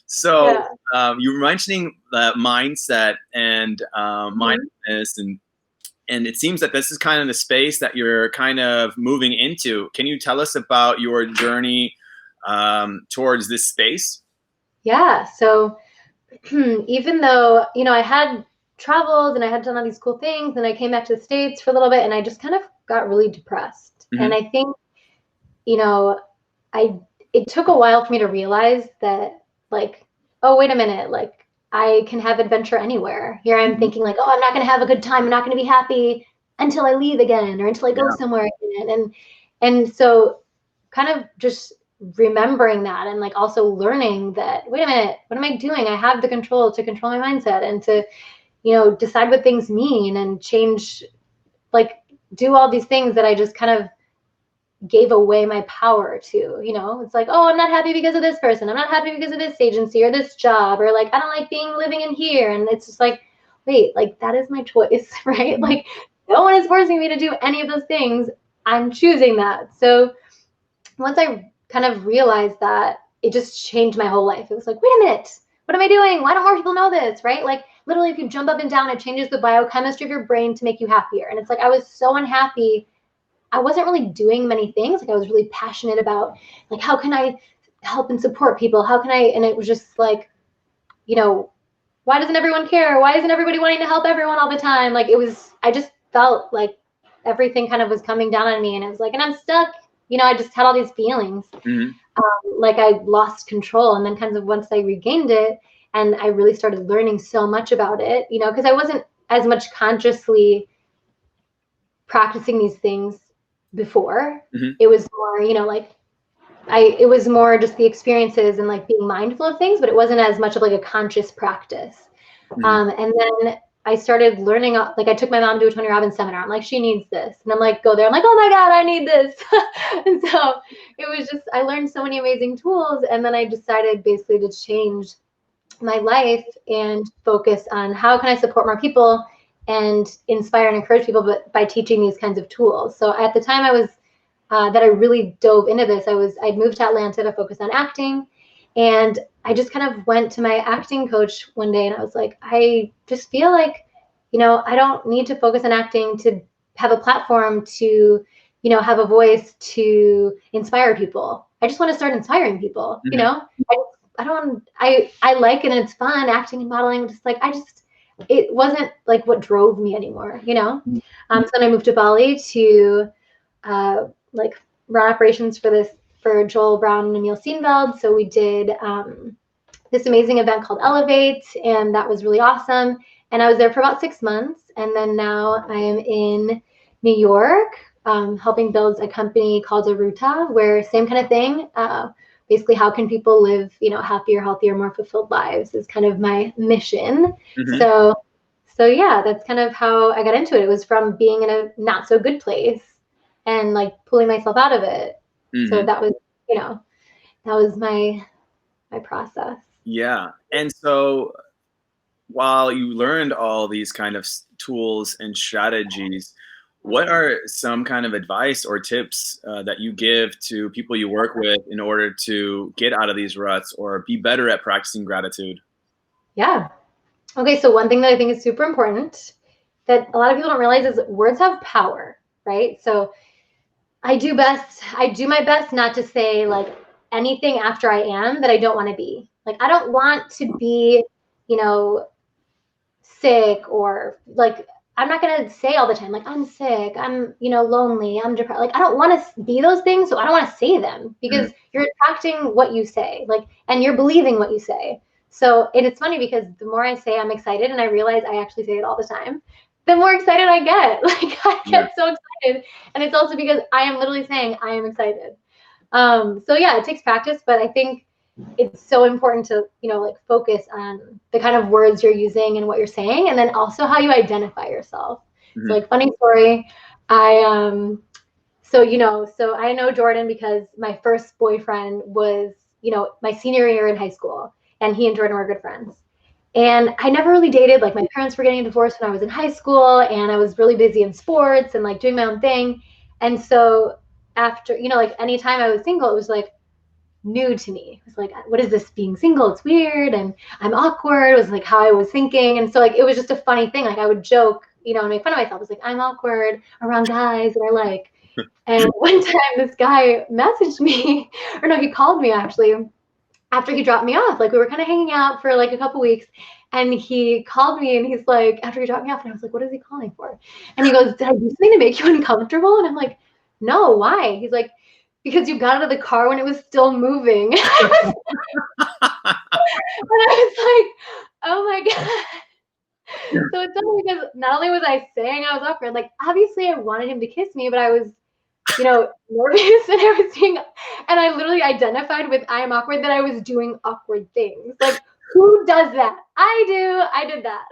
So Yeah. you were mentioning mindset and mindfulness, and it seems that this is kind of the space that you're kind of moving into. Can you tell us about your journey towards this space? Yeah. So even though, you know, I had traveled and I had done all these cool things and I came back to the States for a little bit and I just kind of got really depressed. And I think, you know, it took a while for me to realize that like, oh, wait a minute, like I can have adventure anywhere. Here I'm thinking like, oh, I'm not going to have a good time. I'm not going to be happy until I leave again or until I go somewhere again. And so kind of just remembering that and like also learning that, wait a minute, what am I doing? I have the control to control my mindset and to, you know, decide what things mean and change, like do all these things that I just kind of gave away my power to, you know. It's like, oh, I'm not happy because of this person, I'm not happy because of this agency or this job, or like I don't like being living in here. And it's just like, wait, like that is my choice. Right? Like no one is forcing me to do any of those things. I'm choosing that. So once I kind of realized that, it just changed my whole life. It was like, wait a minute, what am I doing? Why don't more people know this? Right? Like literally if you jump up and down, it changes the biochemistry of your brain to make you happier. And it's like I was so unhappy, I wasn't really doing many things. Like I was really passionate about like, how can I help and support people? How can I, and it was just like, you know, why doesn't everyone care? Why isn't everybody wanting to help everyone all the time? Like it was, I just felt like everything kind of was coming down on me and it was like, and I'm stuck, you know, I just had all these feelings. Like I lost control. And then kind of once I regained it and I really started learning so much about it, you know, because I wasn't as much consciously practicing these things before. It was more, you know, like it was more just the experiences and like being mindful of things, but it wasn't as much of like a conscious practice. And then I started learning, like I took my mom to a Tony Robbins seminar. I'm like, she needs this. And I'm like, go there. I'm like, oh my God, I need this. And so it was just, I learned so many amazing tools. And then I decided basically to change my life and focus on how can I support more people and inspire and encourage people, but by teaching these kinds of tools. So at the time that I really dove into this, I'd moved to Atlanta to focus on acting. And I just kind of went to my acting coach one day and I was like, I just feel like, I don't need to focus on acting to have a platform to, have a voice to inspire people. I just want to start inspiring people, I like it and it's fun acting and modeling. Just like, it wasn't like what drove me anymore, So then I moved to Bali to like run operations for Joel Brown and Emil Steenveld. So we did this amazing event called Elevate, and that was really awesome. And I was there for about 6 months. And then now I am in New York, helping build a company called Aruta, where same kind of thing. Basically, how can people live, happier, healthier, more fulfilled lives is kind of my mission. So yeah, that's kind of how I got into it. It was from being in a not so good place and like pulling myself out of it. So that was, that was my process. Yeah. And so while you learned all these kind of tools and strategies, what are some kind of advice or tips that you give to people you work with in order to get out of these ruts or be better at practicing gratitude? Yeah. Okay. So one thing that I think is super important that a lot of people don't realize is words have power, right? So I do my best not to say like anything after I am that I don't want to be. Like, I don't want to be, sick or like, I'm not going to say all the time, like, I'm sick, I'm, lonely, I'm depressed. Like, I don't want to be those things. So I don't want to say them because you're attracting what you say, like, and you're believing what you say. So, and it's funny because the more I say I'm excited and I realize I actually say it all the time, the more excited I get. Like, I get so excited. And it's also because I am literally saying I am excited. So yeah, it takes practice, but I think it's so important to, like focus on the kind of words you're using and what you're saying, and then also how you identify yourself. So like, funny story, so I know Jordan because my first boyfriend was, my senior year in high school, and he and Jordan were good friends. And I never really dated. Like, my parents were getting divorced when I was in high school, and I was really busy in sports and like doing my own thing. And so after, like anytime I was single, it was like new to me. It was like, what is this being single? It's weird and I'm awkward. It was like how I was thinking. And so like, it was just a funny thing. Like, I would joke, and make fun of myself. I was like, I'm awkward around guys that I like. And one time this guy messaged me, or no, he called me actually after he dropped me off. Like, we were kind of hanging out for like a couple weeks, and he called me and he's like, after he dropped me off, and I was like, what is he calling for? And he goes, did I do something to make you uncomfortable? And I'm like, no, why? He's like, because you got out of the car when it was still moving. And I was like, oh my God. So it's funny because not only was I saying I was awkward, like obviously I wanted him to kiss me, but I was, nervous, and I literally identified with I am awkward that I was doing awkward things. Like, who does that? I did that.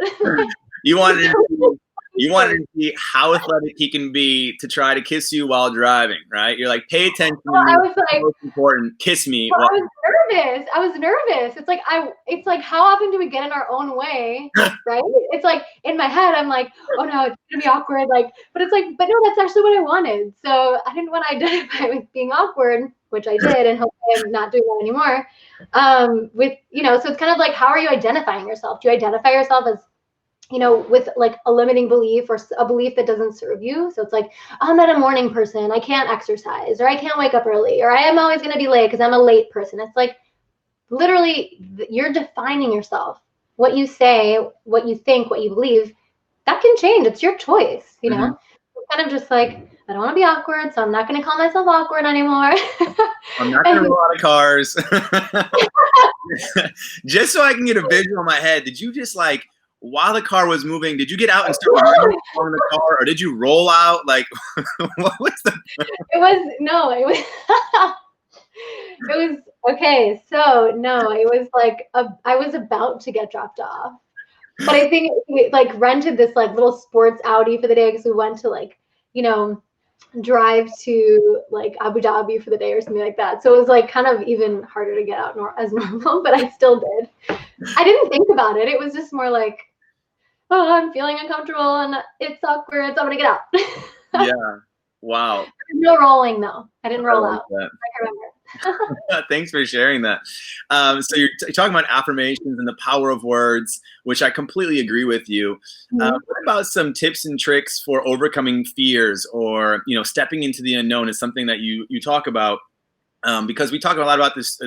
You wanted to see how athletic he can be to try to kiss you while driving, right? You're like, pay attention to me. I was like, most important, kiss me. Well, I was nervous. It's like how often do we get in our own way, right? It's like in my head, I'm like, oh no, it's gonna be awkward. Like, but it's like, but no, that's actually what I wanted. So I didn't want to identify with being awkward, which I did, and hopefully I'm not doing that anymore. So it's kind of like, how are you identifying yourself? Do you identify yourself as, with like a limiting belief or a belief that doesn't serve you? So it's like, I'm not a morning person, I can't exercise, or I can't wake up early, or I am always going to be late because I'm a late person. It's like, literally, you're defining yourself. What you say, what you think, what you believe, that can change. It's your choice, It's kind of just like, I don't want to be awkward, so I'm not going to call myself awkward anymore. I'm not going to roll out of cars. Just so I can get a visual in my head, did you just like, while the car was moving, did you get out and start running on the car, or did you roll out? Like, what was the? It was okay. So no, it was like I was about to get dropped off, but I think we like rented this like little sports Audi for the day because we went to like, drive to like Abu Dhabi for the day or something like that. So it was like kind of even harder to get out as normal, but I still did. I didn't think about it. It was just more like, oh, I'm feeling uncomfortable and it's awkward, so I'm gonna get out. Yeah. Wow. No rolling though. I didn't I roll like out. that. I remember. Thanks for sharing that. So you're talking about affirmations and the power of words, which I completely agree with you. Mhm. What about some tips and tricks for overcoming fears, or stepping into the unknown is something that you talk about, because we talk a lot about this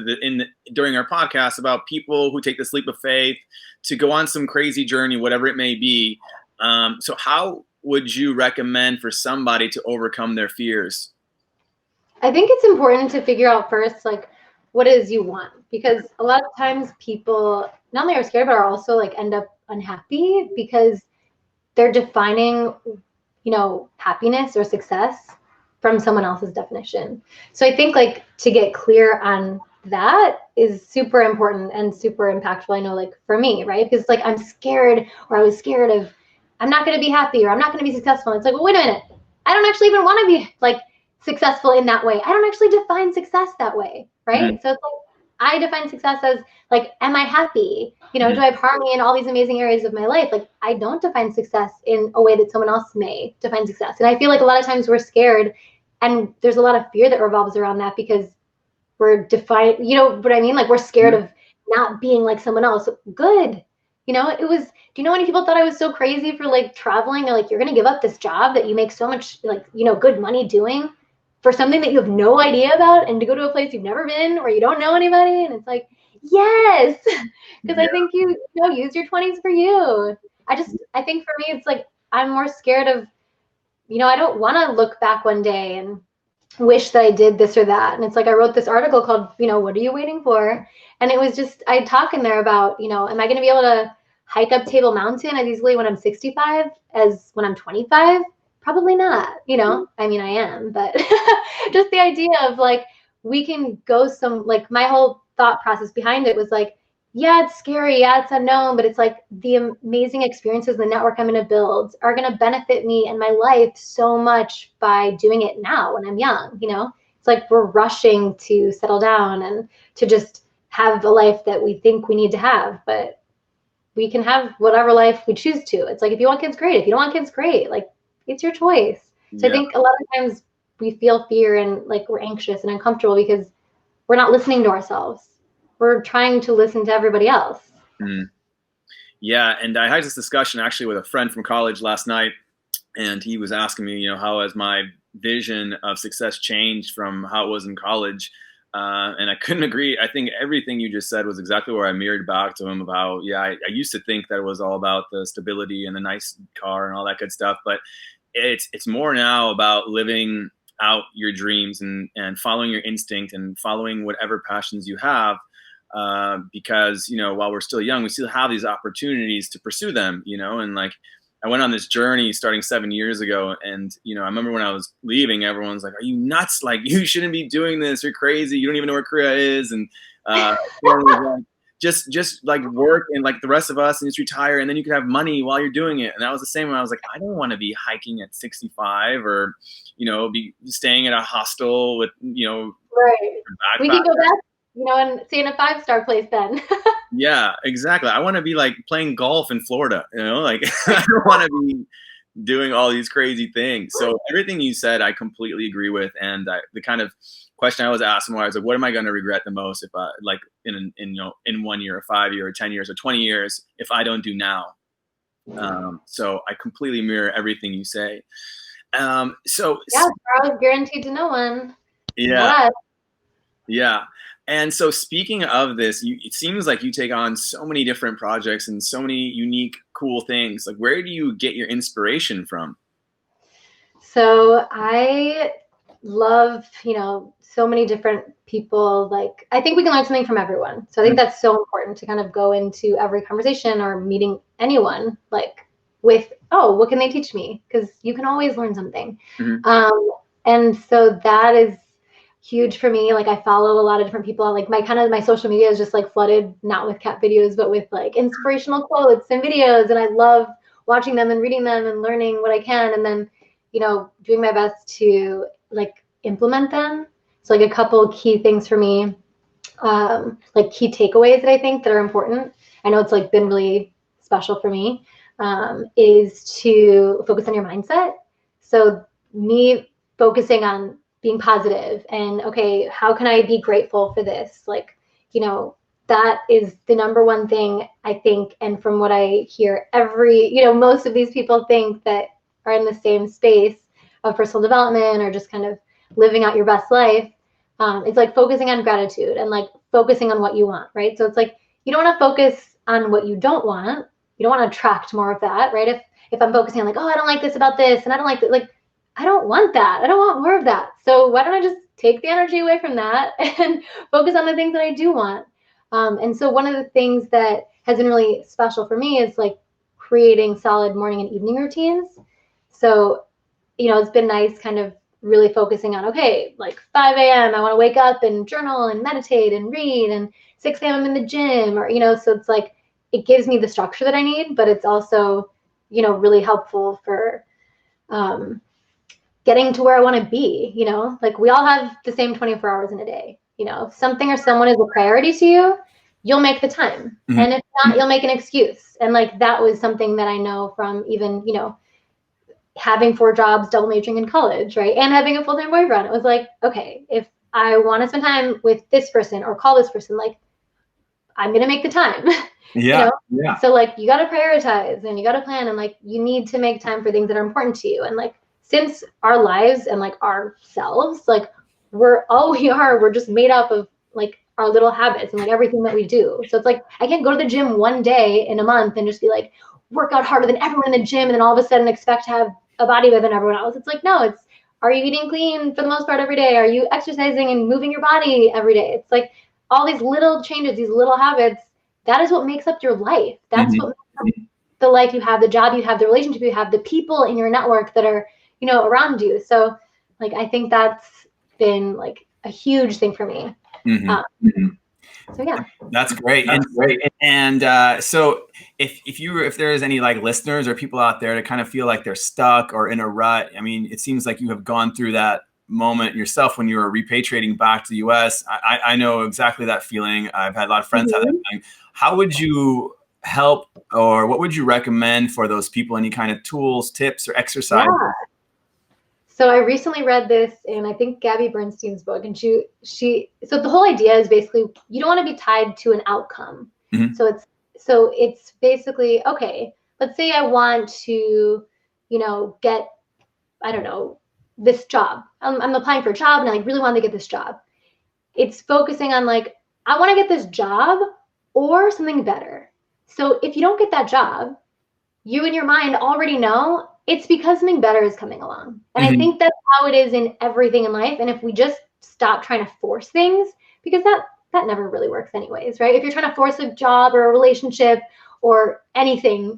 during our podcast about people who take this leap of faith to go on some crazy journey, whatever it may be. So how would you recommend for somebody to overcome their fears? I think it's important to figure out first, like, what it is you want, because a lot of times people not only are scared, but are also like end up unhappy because they're defining, happiness or success from someone else's definition. So I think like to get clear on that is super important and super impactful. I know, like for me, right? Because like I'm scared, or I was scared of, I'm not going to be happy, or I'm not going to be successful. And it's like, well, wait a minute. I don't actually even want to be like successful in that way. I don't actually define success that way, Mhm. right? So it's like I define success as like, am I happy? Mhm. Do I have harmony in all these amazing areas of my life? Like, I don't define success in a way that someone else may define success. And I feel like a lot of times we're scared, and there's a lot of fear that revolves around that because we're defined, you know what I mean? Like, we're scared Mhm. of not being like someone else. Good. It was, do you know how many people thought I was so crazy for like traveling? They're like, you're going to give up this job that you make so much, like, good money doing for something that you have no idea about, and to go to a place you've never been where you don't know anybody. And it's like, yes, because I Yeah. think use your 20s for you. I think for me, it's like, I'm more scared of, I don't want to look back one day and wish that I did this or that. And it's like I wrote this article called, What Are You Waiting For? And it was just, I talk in there about, am I going to be able to hike up Table Mountain as easily when I'm 65 as when I'm 25? Probably not. I mean, I am, but just the idea of like, we can go like my whole thought process behind it was like, yeah, it's scary. Yeah, it's unknown, but it's like the amazing experiences, the network I'm going to build are going to benefit me and my life so much by doing it now when I'm young. It's like we're rushing to settle down and to just have a life that we think we need to have, but we can have whatever life we choose to. It's like, if you want kids, great. If you don't want kids, great. Like, it's your choice. So I Yeah. think a lot of times we feel fear and like we're anxious and uncomfortable because we're not listening to ourselves. We're trying to listen to everybody else. Mm. Yeah. And I had this discussion actually with a friend from college last night, and he was asking me, how has my vision of success changed from how it was in college? And I couldn't agree. I think everything you just said was exactly where I mirrored back to him about, yeah, I used to think that it was all about the stability and the nice car and all that good stuff, but it's more now about living out your dreams and following your instinct and following whatever passions you have. Because while we're still young, we still have these opportunities to pursue them. And like I went on this journey starting 7 years ago, and I remember when I was leaving, everyone's like, "Are you nuts? Like, you shouldn't be doing this. You're crazy. You don't even know where Korea is." And everyone was like, just like work and like the rest of us, and just retire, and then you can have money while you're doing it. And that was the same when I was like, I don't want to be hiking at 65, or be staying at a hostel with Right. We backpack. can go back, and stay in a 5-star place then. Yeah, exactly. I want to be like playing golf in Florida, like I don't want to be doing all these crazy things. So everything you said, I completely agree with. And the kind of question I was asking was like, what am I going to regret the most if I like in 1 year or 5 year or 10 years or 20 years if I don't do now? So I completely mirror everything you say. So Yeah, tomorrow's guaranteed to no one. yeah, Not us. yeah. And so speaking of this, it seems like you take on so many different projects and so many unique, cool things. Like, where do you get your inspiration from? So I love, so many different people. Like, I think we can learn something from everyone. So I think that's so important to kind of go into every conversation or meeting anyone, like with, oh, what can they teach me? Because you can always learn something. Mhm. And so that is huge for me. Like, I follow a lot of different people. Like, my social media is just like flooded, not with cat videos, but with like inspirational quotes and videos. And I love watching them and reading them and learning what I can. And then, doing my best to like implement them. So like a couple key things for me, like key takeaways that I think that are important. I know it's like been really special for me. is to focus on your mindset. So me focusing on being positive and, okay, how can I be grateful for this? Like, you know, that is the number one thing I think. And from what I hear, most of these people think that are in the same space of personal development or just kind of living out your best life. It's like focusing on gratitude and like focusing on what you want, right? So it's like, you don't want to focus on what you don't want. You don't want to attract more of that, right? If I'm focusing on like, oh, I don't like this about this and I don't like that, like, I don't want that. I don't want more of that. So why don't I just take the energy away from that and focus on the things that I do want? And so one of the things that has been really special for me is like creating solid morning and evening routines. So, it's been nice kind of really focusing on, okay, like 5 a.m. I want to wake up and journal and meditate and read, and 6 a.m. I'm in the gym, or, so it's like, it gives me the structure that I need, but it's also, really helpful for getting to where I want to be, like we all have the same 24 hours in a day. If something or someone is a priority to you, you'll make the time. Mm-hmm. And if not, you'll make an excuse. And like, that was something that I know from even, having 4 jobs, double majoring in college, right? And having a full-time boyfriend. It was like, okay, if I want to spend time with this person or call this person, like, I'm going to make the time. Yeah. Yeah. So like, you got to prioritize and you got to plan, and like, you need to make time for things that are important to you. And like, since our lives and like ourselves, like we're all we are, we're just made up of like our little habits and like everything that we do. So it's like, I can't go to the gym one day in a month and just be like, work out harder than everyone in the gym and then all of a sudden expect to have a body better than everyone else. It's like, no, it's, are you eating clean for the most part every day? Are you exercising and moving your body every day? It's like all these little changes, these little habits, that is what makes up your life. That's mm-hmm. what makes up the life you have, the job you have, the relationship you have, the people in your network that are, around you. So like, I think that's been like a huge thing for me. Mm-hmm. So yeah, that's great. And so if there is any like listeners or people out there that kind of feel like they're stuck or in a rut, I mean, it seems like you have gone through that moment yourself when you were repatriating back to the US. I know exactly that feeling. I've had a lot of friends mm-hmm. have that feeling. How would you help, or what would you recommend for those people? Any kind of tools, tips, or exercise? Yeah. So I recently read this in, I think, Gabby Bernstein's book, and so the whole idea is basically, you don't want to be tied to an outcome. Mm-hmm. So it's basically, okay, let's say I want to, get, I don't know, this job. I'm applying for a job and I really want to get this job. It's focusing on like, I want to get this job or something better. So if you don't get that job, you in your mind already know it's because something better is coming along. And mm-hmm. I think that's how it is in everything in life. And if we just stop trying to force things, because that never really works anyways, right? If you're trying to force a job or a relationship or anything,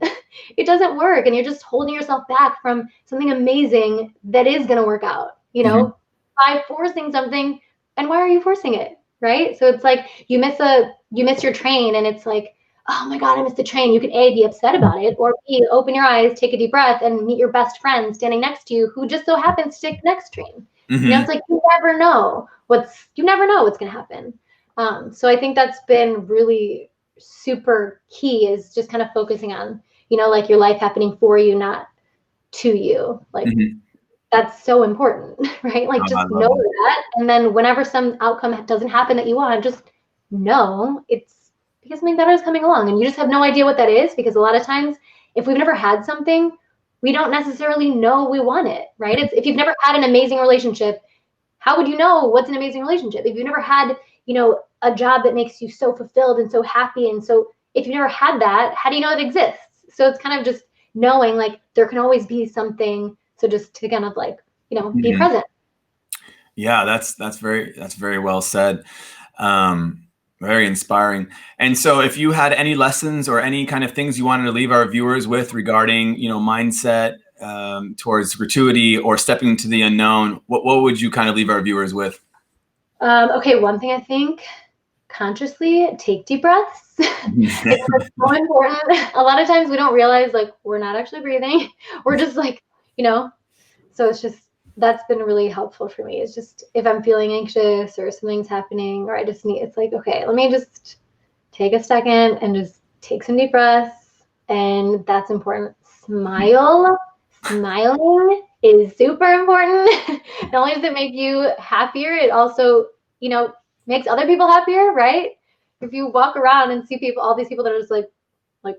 it doesn't work. And you're just holding yourself back from something amazing that is going to work out, mm-hmm. by forcing something. And why are you forcing it? Right? So it's like you miss your train and it's like, oh my God, I missed the train. You could A, be upset about it, or B, open your eyes, take a deep breath, and meet your best friend standing next to you who just so happens to take the next train. Mm-hmm. It's like you never know what's gonna happen. So I think that's been really super key, is just kind of focusing on, like your life happening for you, not to you. Like mm-hmm. that's so important, right? Like just know that. And then whenever some outcome doesn't happen that you want, just know it's because something better is coming along, and you just have no idea what that is, because a lot of times if we've never had something, we don't necessarily know we want it, right? If you've never had an amazing relationship, how would you know what's an amazing relationship? If you've never had, a job that makes you so fulfilled and so happy, and so if you've never had that, how do you know it exists? So it's kind of just knowing like there can always be something. So just to kind of like, mm-hmm. be present. Yeah, that's very well said. Very inspiring. And so if you had any lessons or any kind of things you wanted to leave our viewers with regarding, mindset towards gratuity or stepping into the unknown, what would you kind of leave our viewers with? Okay, one thing I think, consciously take deep breaths. It's so important. A lot of times we don't realize like we're not actually breathing. We're just like, so it's just, that's been really helpful for me. It's just, if I'm feeling anxious or something's happening, or it's like, okay, let me just take a second and just take some deep breaths, and that's important. Smiling is super important. Not only does it make you happier, it also, you know, makes other people happier, right? If you walk around and see all these people that are just like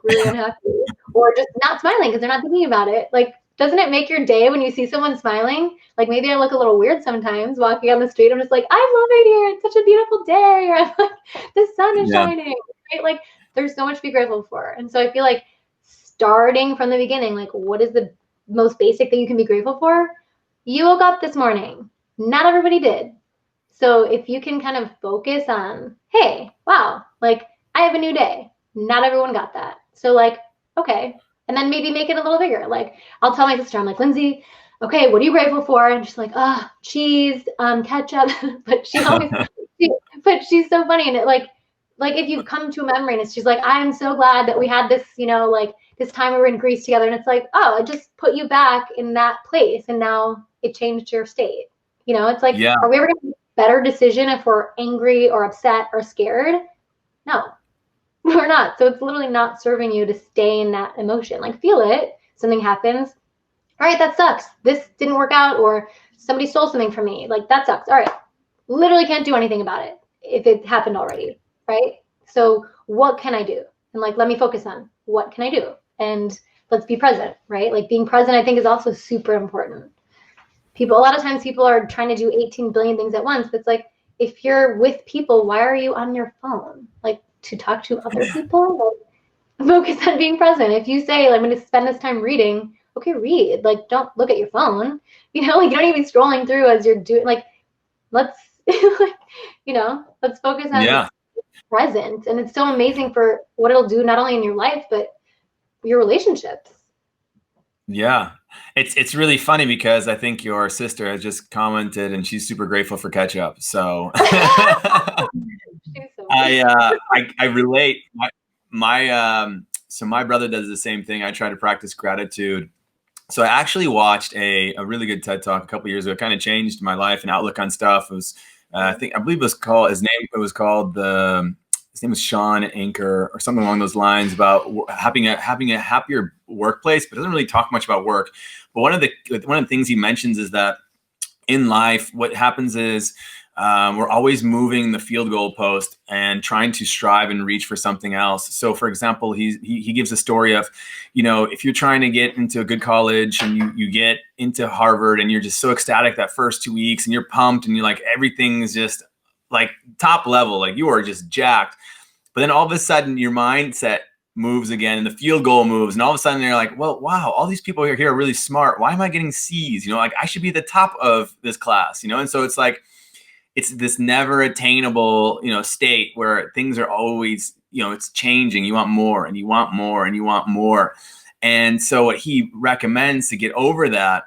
really unhappy or just not smiling because they're not thinking about it, like, doesn't it make your day when you see someone smiling? Like, maybe I look a little weird sometimes walking on the street. I'm just like, I love it here. It's such a beautiful day. Or I'm like, the sun is shining. Right? Like, there's so much to be grateful for. And so I feel like starting from the beginning, like, what is the most basic thing you can be grateful for? You woke up this morning. Not everybody did. So if you can kind of focus on, hey, wow, like, I have a new day. Not everyone got that. So, like, okay. And then maybe make it a little bigger. Like, I'll tell my sister, I'm like, Lindsay, okay, what are you grateful for? And she's like, cheese, ketchup. But but she's so funny. And it like if you come to a memory and she's like, I'm so glad that we had this, you know, like this time we were in Greece together. And it's like, oh, it just put you back in that place. And now it changed your state. You know, it's like, are we ever going to make a better decision if we're angry or upset or scared? No, we're not. So it's literally not serving you to stay in that emotion. Like, feel it. Something happens. All right, that sucks. This didn't work out, or somebody stole something from me. Like, that sucks. All right. Literally can't do anything about it if it happened already, right? So what can I do? And like, let me focus on what can I do? And let's be present, right? Like, being present, I think, is also super important. A lot of times people are trying to do 18 billion things at once. But it's like, if you're with people, why are you on your phone? Like, to talk to other people? Like, focus on being present. If you say, I'm going to spend this time reading, okay, read. Like, don't look at your phone. You know, like, you don't even be scrolling through as you're doing. Like, let's, you know, let's focus on present. And it's so amazing for what it'll do, not only in your life, but your relationships. Yeah. It's really funny because I think your sister has just commented and she's super grateful for ketchup. So I relate. So my brother does the same thing. I try to practice gratitude. So I actually watched a really good TED Talk a couple of years ago. It kind of changed my life and outlook on stuff. It was, I believe it was called, his name was Sean Anchor or something along those lines, about having a happier workplace, but doesn't really talk much about work. But one of the things he mentions is that in life, what happens is we're always moving the field goal post and trying to strive and reach for something else. So, for example, he gives a story of, you know, if you're trying to get into a good college and you get into Harvard and you're just so ecstatic that first 2 weeks and you're pumped and you're like, everything's just like top level, like you are just jacked. But then all of a sudden your mindset moves again and the field goal moves. And all of a sudden you're like, well, wow, all these people here are really smart. Why am I getting C's? You know, like I should be at the top of this class, you know? And so it's like, it's this never attainable, you know, state where things are always, you know, it's changing. You want more and you want more and you want more. And so what he recommends to get over that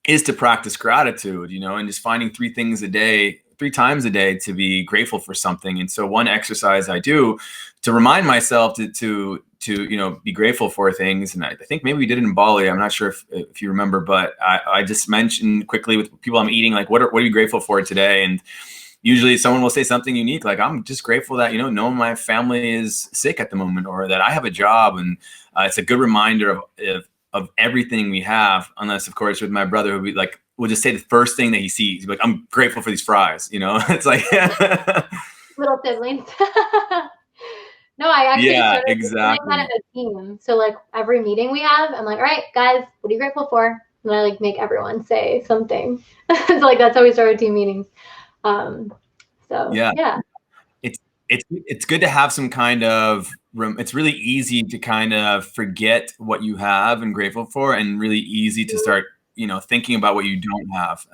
is to practice gratitude, you know, and just finding 3 times a day to be grateful for something. And so one exercise I do to remind myself to you know, be grateful for things. And I think maybe we did it in Bali. I'm not sure if you remember, but I just mentioned quickly with people I'm eating, like, what are you grateful for today? And usually someone will say something unique, like, I'm just grateful that, you know, no one in my family is sick at the moment, or that I have a job. And it's a good reminder of everything we have, unless, of course, with my brother, who will just say the first thing that he sees. He's like, I'm grateful for these fries, you know? It's like little siblings. No, I actually started doing that in a team. So like every meeting we have, I'm like, all right, guys, what are you grateful for? And I like make everyone say something. So like that's how we started team meetings. So yeah. It's good to have some kind of it's really easy to kind of forget what you have and grateful for, and really easy to start, you know, thinking about what you don't have.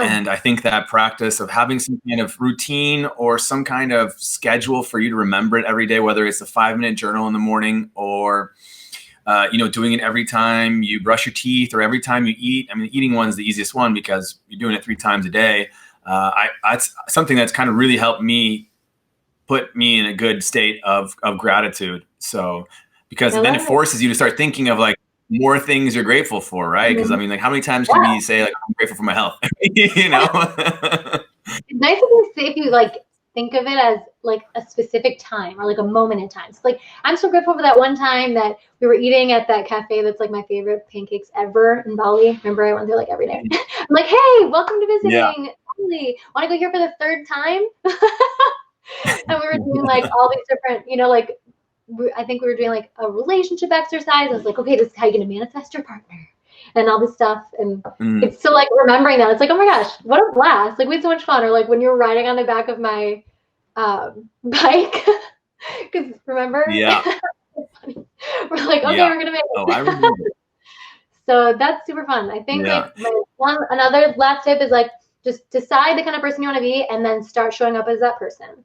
And I think that practice of having some kind of routine or some kind of schedule for you to remember it every day, whether it's a 5-minute journal in the morning or, you know, doing it every time you brush your teeth or every time you eat. I mean, the eating one's the easiest one because you're doing it 3 times a day. That's something that's kind of really helped me put me in a good state of gratitude. So, because then it forces you to start thinking of like more things you're grateful for, right? Because I mean, like, how many times can we say like, I'm grateful for my health? You know? It's nice if you like think of it as like a specific time or like a moment in time. So like, I'm so grateful for that one time that we were eating at that cafe that's like my favorite pancakes ever in Bali. Remember, I went there like every day. I'm like, hey, welcome to visiting Bali. Want to go here for the third time? And we were doing like all these different, like, I think we were doing like a relationship exercise. I was like, okay, this is how you're going to manifest your partner and all this stuff. And it's still like remembering that. It's like, oh my gosh, what a blast. Like we had so much fun. Or like when you were riding on the back of my bike. Because remember? Yeah. We're like, okay, we're going to make it. Oh, I remember. So that's super fun. I think like another last tip is like, just decide the kind of person you want to be and then start showing up as that person.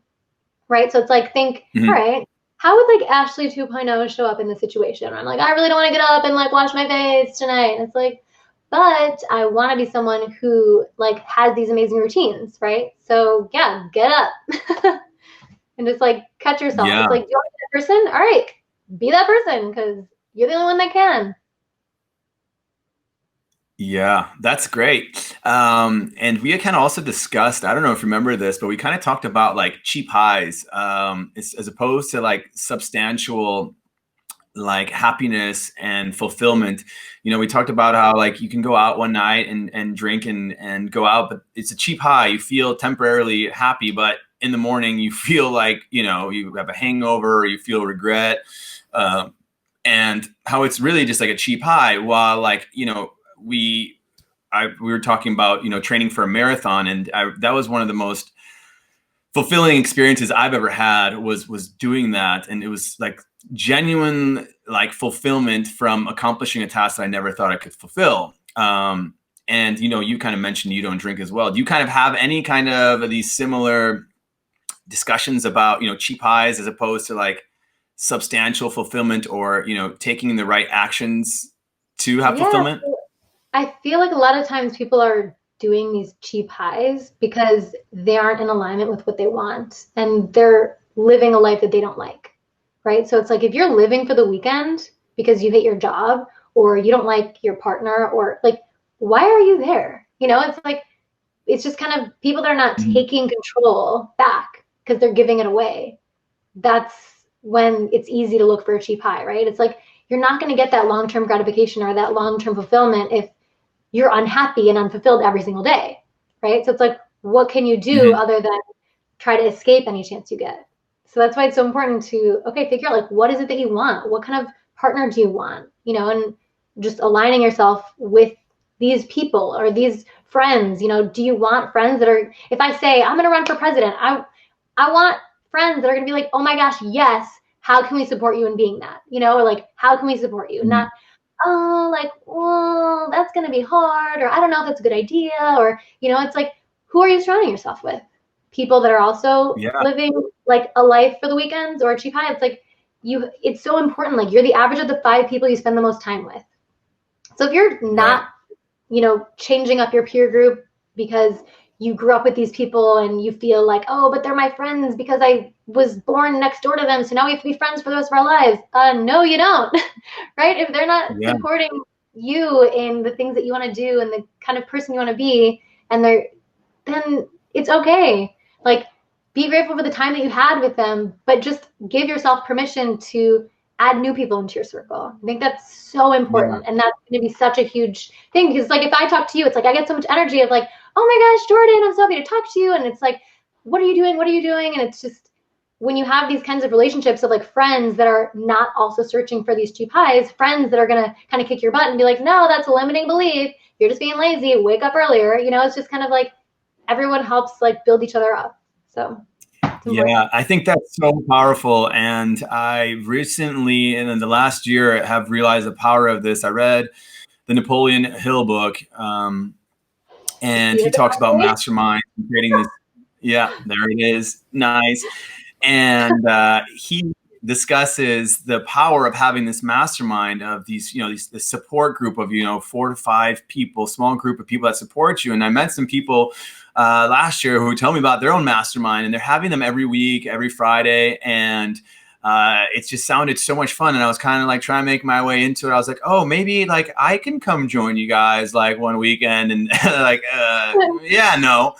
Right? So it's like, think, all right, how would like Ashley 2.0 show up in this situation? Where I'm like, I really don't want to get up and like wash my face tonight. And it's like, but I want to be someone who like has these amazing routines, right? So yeah, get up and just like catch yourself. It's like, do you want to be that person? All right, be that person because you're the only one that can. Yeah, that's great. And we had kind of also discussed, I don't know if you remember this, but we kind of talked about like cheap highs as opposed to like substantial like happiness and fulfillment. We talked about how like you can go out one night and drink and go out, but it's a cheap high. You feel temporarily happy, but in the morning you feel like, you have a hangover or you feel regret. And how it's really just like a cheap high while like, we were talking about, training for a marathon, and that was one of the most fulfilling experiences I've ever had was doing that. And it was like genuine, like fulfillment from accomplishing a task that I never thought I could fulfill. And, you kind of mentioned you don't drink as well. Do you kind of have any kind of these similar discussions about, cheap highs as opposed to like substantial fulfillment or, taking the right actions to have fulfillment? I feel like a lot of times people are doing these cheap highs because they aren't in alignment with what they want and they're living a life that they don't like, right? So it's like if you're living for the weekend because you hate your job or you don't like your partner or like, why are you there? It's like, it's just kind of people that are not taking control back because they're giving it away. That's when it's easy to look for a cheap high, right? It's like, you're not going to get that long-term gratification or that long-term fulfillment if you're unhappy and unfulfilled every single day, right? So it's like, what can you do other than try to escape any chance you get? So that's why it's so important to, figure out like, what is it that you want? What kind of partner do you want? And just aligning yourself with these people or these friends. Do you want friends that are, if I say, I'm going to run for president, I want friends that are going to be like, oh my gosh, yes. How can we support you in being that? Or like, how can we support you? Not, oh, like, well, that's going to be hard, or I don't know if that's a good idea, or, it's like, who are you surrounding yourself with? People that are also living like a life for the weekends or a cheap high. It's like, it's so important. Like you're the average of the 5 people you spend the most time with. So if you're not, changing up your peer group because you grew up with these people and you feel like, oh, but they're my friends because I was born next door to them. So now we have to be friends for the rest of our lives. No, you don't, right? If they're not supporting you in the things that you want to do and the kind of person you want to be, and then it's okay. Like, be grateful for the time that you had with them, but just give yourself permission to add new people into your circle. I think that's so important. And that's going to be such a huge thing because like, if I talk to you, it's like, I get so much energy of like, oh my gosh, Jordan, I'm so happy to talk to you. And it's like, what are you doing? What are you doing? And it's just, when you have these kinds of relationships of like friends that are not also searching for these cheap highs, friends that are going to kind of kick your butt and be like, no, that's a limiting belief. You're just being lazy. Wake up earlier. It's just kind of like everyone helps like build each other up. So yeah, I think that's so powerful. And I recently, and in the last year, have realized the power of this. I read the Napoleon Hill book, and he talks about mastermind and creating this. Yeah, there it is. Nice. And he discusses the power of having this mastermind of these, this support group of, 4 to 5 people, small group of people that support you. And I met some people last year who tell me about their own mastermind, and they're having them every week, every Friday. And it just sounded so much fun. And I was kind of like trying to make my way into it. I was like, oh, maybe like I can come join you guys like one weekend, and like, yeah, no.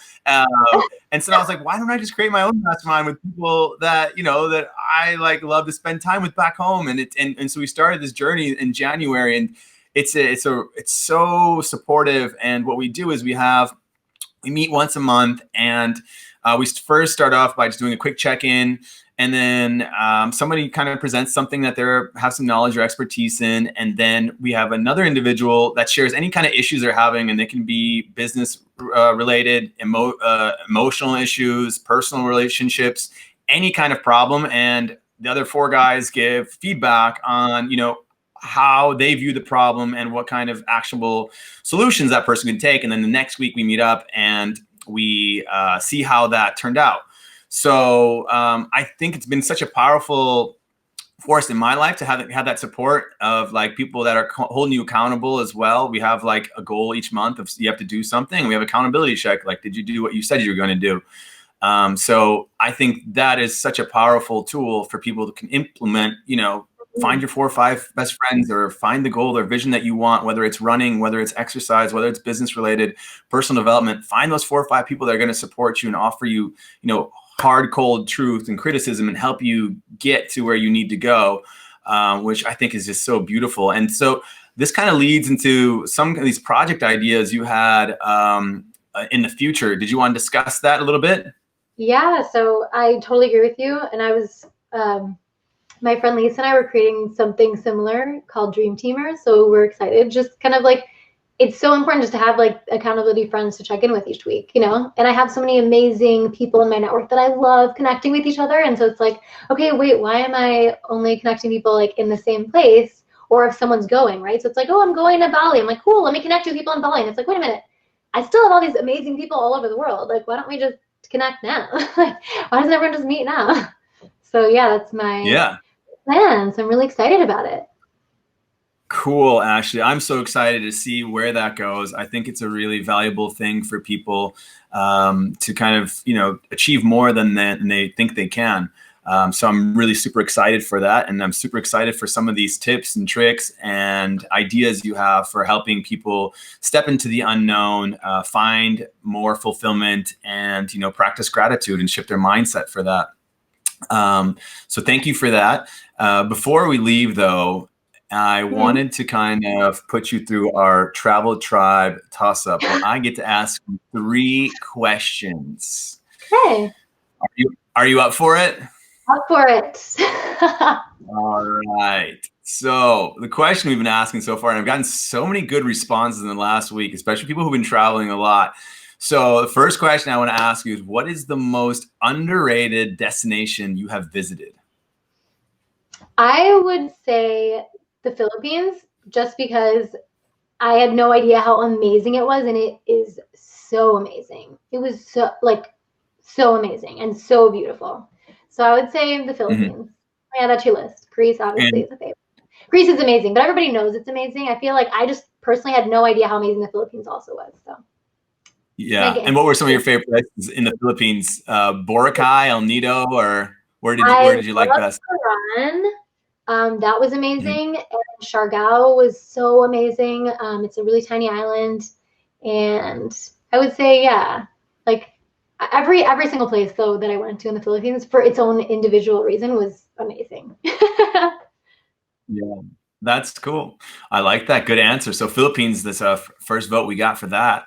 And so I was like, why don't I just create my own mastermind with people that, you know, that I like love to spend time with back home. And so we started this journey in January, and it's so supportive. And what we do is we meet once a month, and we first start off by just doing a quick check-in, and then somebody kind of presents something that they have some knowledge or expertise in, and then we have another individual that shares any kind of issues they're having, and they can be business related, emotional issues, personal relationships, any kind of problem, and the other 4 guys give feedback on, you know, how they view the problem and what kind of actionable solutions that person can take. And then the next week we meet up and we see how that turned out. So I think it's been such a powerful force in my life to have that support of like people that are holding you accountable as well. We have like a goal each month of you have to do something, and we have accountability check. Like, did you do what you said you were going to do? So I think that is such a powerful tool for people to can implement, you know, find your 4 or 5 best friends, or find the goal or vision that you want, whether it's running, whether it's exercise, whether it's business related, personal development. Find those 4 or 5 people that are going to support you and offer you, you know, hard, cold truth and criticism, and help you get to where you need to go, which I think is just so beautiful. And so this kind of leads into some of these project ideas you had in the future. Did you want to discuss that a little bit? Yeah, so I totally agree with you. And I was, my friend Lisa and I were creating something similar called Dream Teamers. So we're excited, just kind of like, it's so important just to have like accountability friends to check in with each week, you know? And I have so many amazing people in my network that I love connecting with each other. And so it's like, okay, wait, why am I only connecting people like in the same place? Or if someone's going, right? So it's like, oh, I'm going to Bali. I'm like, cool, let me connect with people in Bali. And it's like, wait a minute, I still have all these amazing people all over the world. Like, why don't we just connect now? Like, why doesn't everyone just meet now? So yeah, that's my plan. So I'm really excited about it. Cool, Ashley. I'm so excited to see where that goes. I think it's a really valuable thing for people to kind of, you know, achieve more than they think they can. So I'm really super excited for that. And I'm super excited for some of these tips and tricks and ideas you have for helping people step into the unknown, find more fulfillment, and, you know, practice gratitude and shift their mindset for that. So thank you for that. Before we leave, though, I wanted to kind of put you through our Travel Tribe toss-up, where I get to ask you 3 questions. Hey. Are you up for it? Up for it. All right. So the question we've been asking so far, and I've gotten so many good responses in the last week, especially people who've been traveling a lot. So the first question I want to ask you is, what is the most underrated destination you have visited? I would say the Philippines, just because I had no idea how amazing it was, and it is so amazing. It was so amazing and so beautiful. So I would say the Philippines. Add that to your list. Greece obviously is a favorite. Greece is amazing, but everybody knows it's amazing. I feel like I just personally had no idea how amazing the Philippines also was. So yeah. And what were some of your favorite places in the Philippines? Boracay, El Nido, or where did you like best? That was amazing. And Siargao was so amazing. It's a really tiny island, and I would say, yeah, like every single place though that I went to in the Philippines for its own individual reason was amazing. Yeah, that's cool. I like that. Good answer. So Philippines, this first vote we got for that.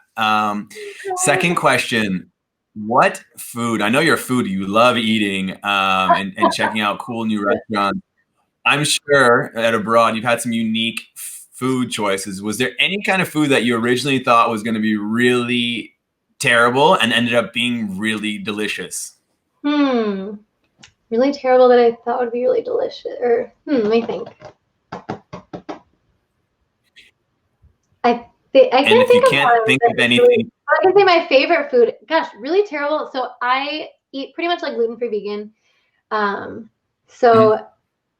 Second question. What food? I know you're a foodie. You love eating and checking out cool new restaurants. I'm sure at abroad you've had some unique food choices. Was there any kind of food that you originally thought was going to be really terrible and ended up being really delicious? Really terrible that I thought would be really delicious. Or let me think. I can't think of anything. I can say my favorite food. Gosh, really terrible. So I eat pretty much like gluten-free vegan. So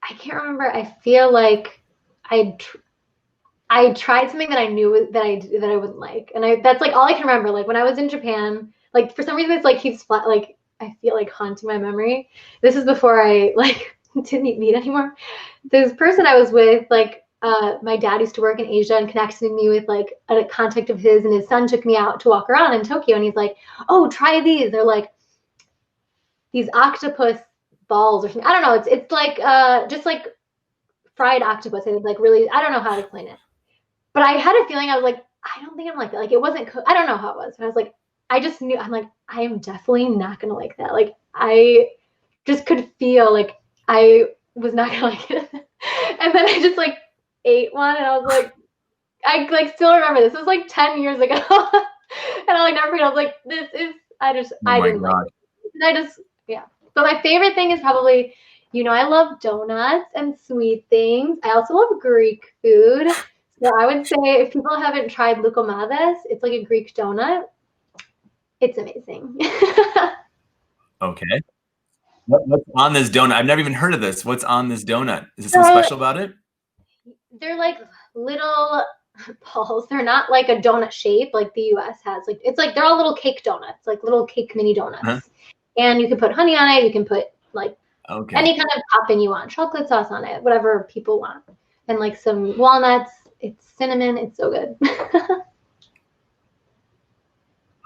I can't remember. I feel like I tried something that I knew that I wouldn't like, and that's like all I can remember. Like when I was in Japan, like for some reason it's like keeps like I feel like haunting my memory. This is before I like didn't eat meat anymore. This person I was with, like, my dad used to work in Asia and connected me with like a contact of his, and his son took me out to walk around in Tokyo, and he's like, oh, try these. They're like these octopus balls or something. I don't know. It's like just like fried octopus. And it's like really, I don't know how to explain it. But I had a feeling, I was like, I don't think I'm like that. Like it wasn't, I don't know how it was. But I was like, I just knew, I'm like, I am definitely not going to like that. Like I just could feel like I was not going to like it. And then I just like ate one, and I was like, I like still remember this. It was like 10 years ago. And I like never forget. I was like, this is, I didn't like it. And I just, yeah. But my favorite thing is probably, I love donuts and sweet things. I also love Greek food. So I would say if people haven't tried loukoumades, it's like a Greek donut. It's amazing. Okay. What's on this donut? I've never even heard of this. What's on this donut? Is there something special about it? They're like little balls. They're not like a donut shape like the US has. Like it's like they're all little cake donuts, like little cake mini donuts. Uh-huh. And you can put honey on it. You can put like any kind of topping you want, chocolate sauce on it, whatever people want, and like some walnuts. It's cinnamon. It's so good.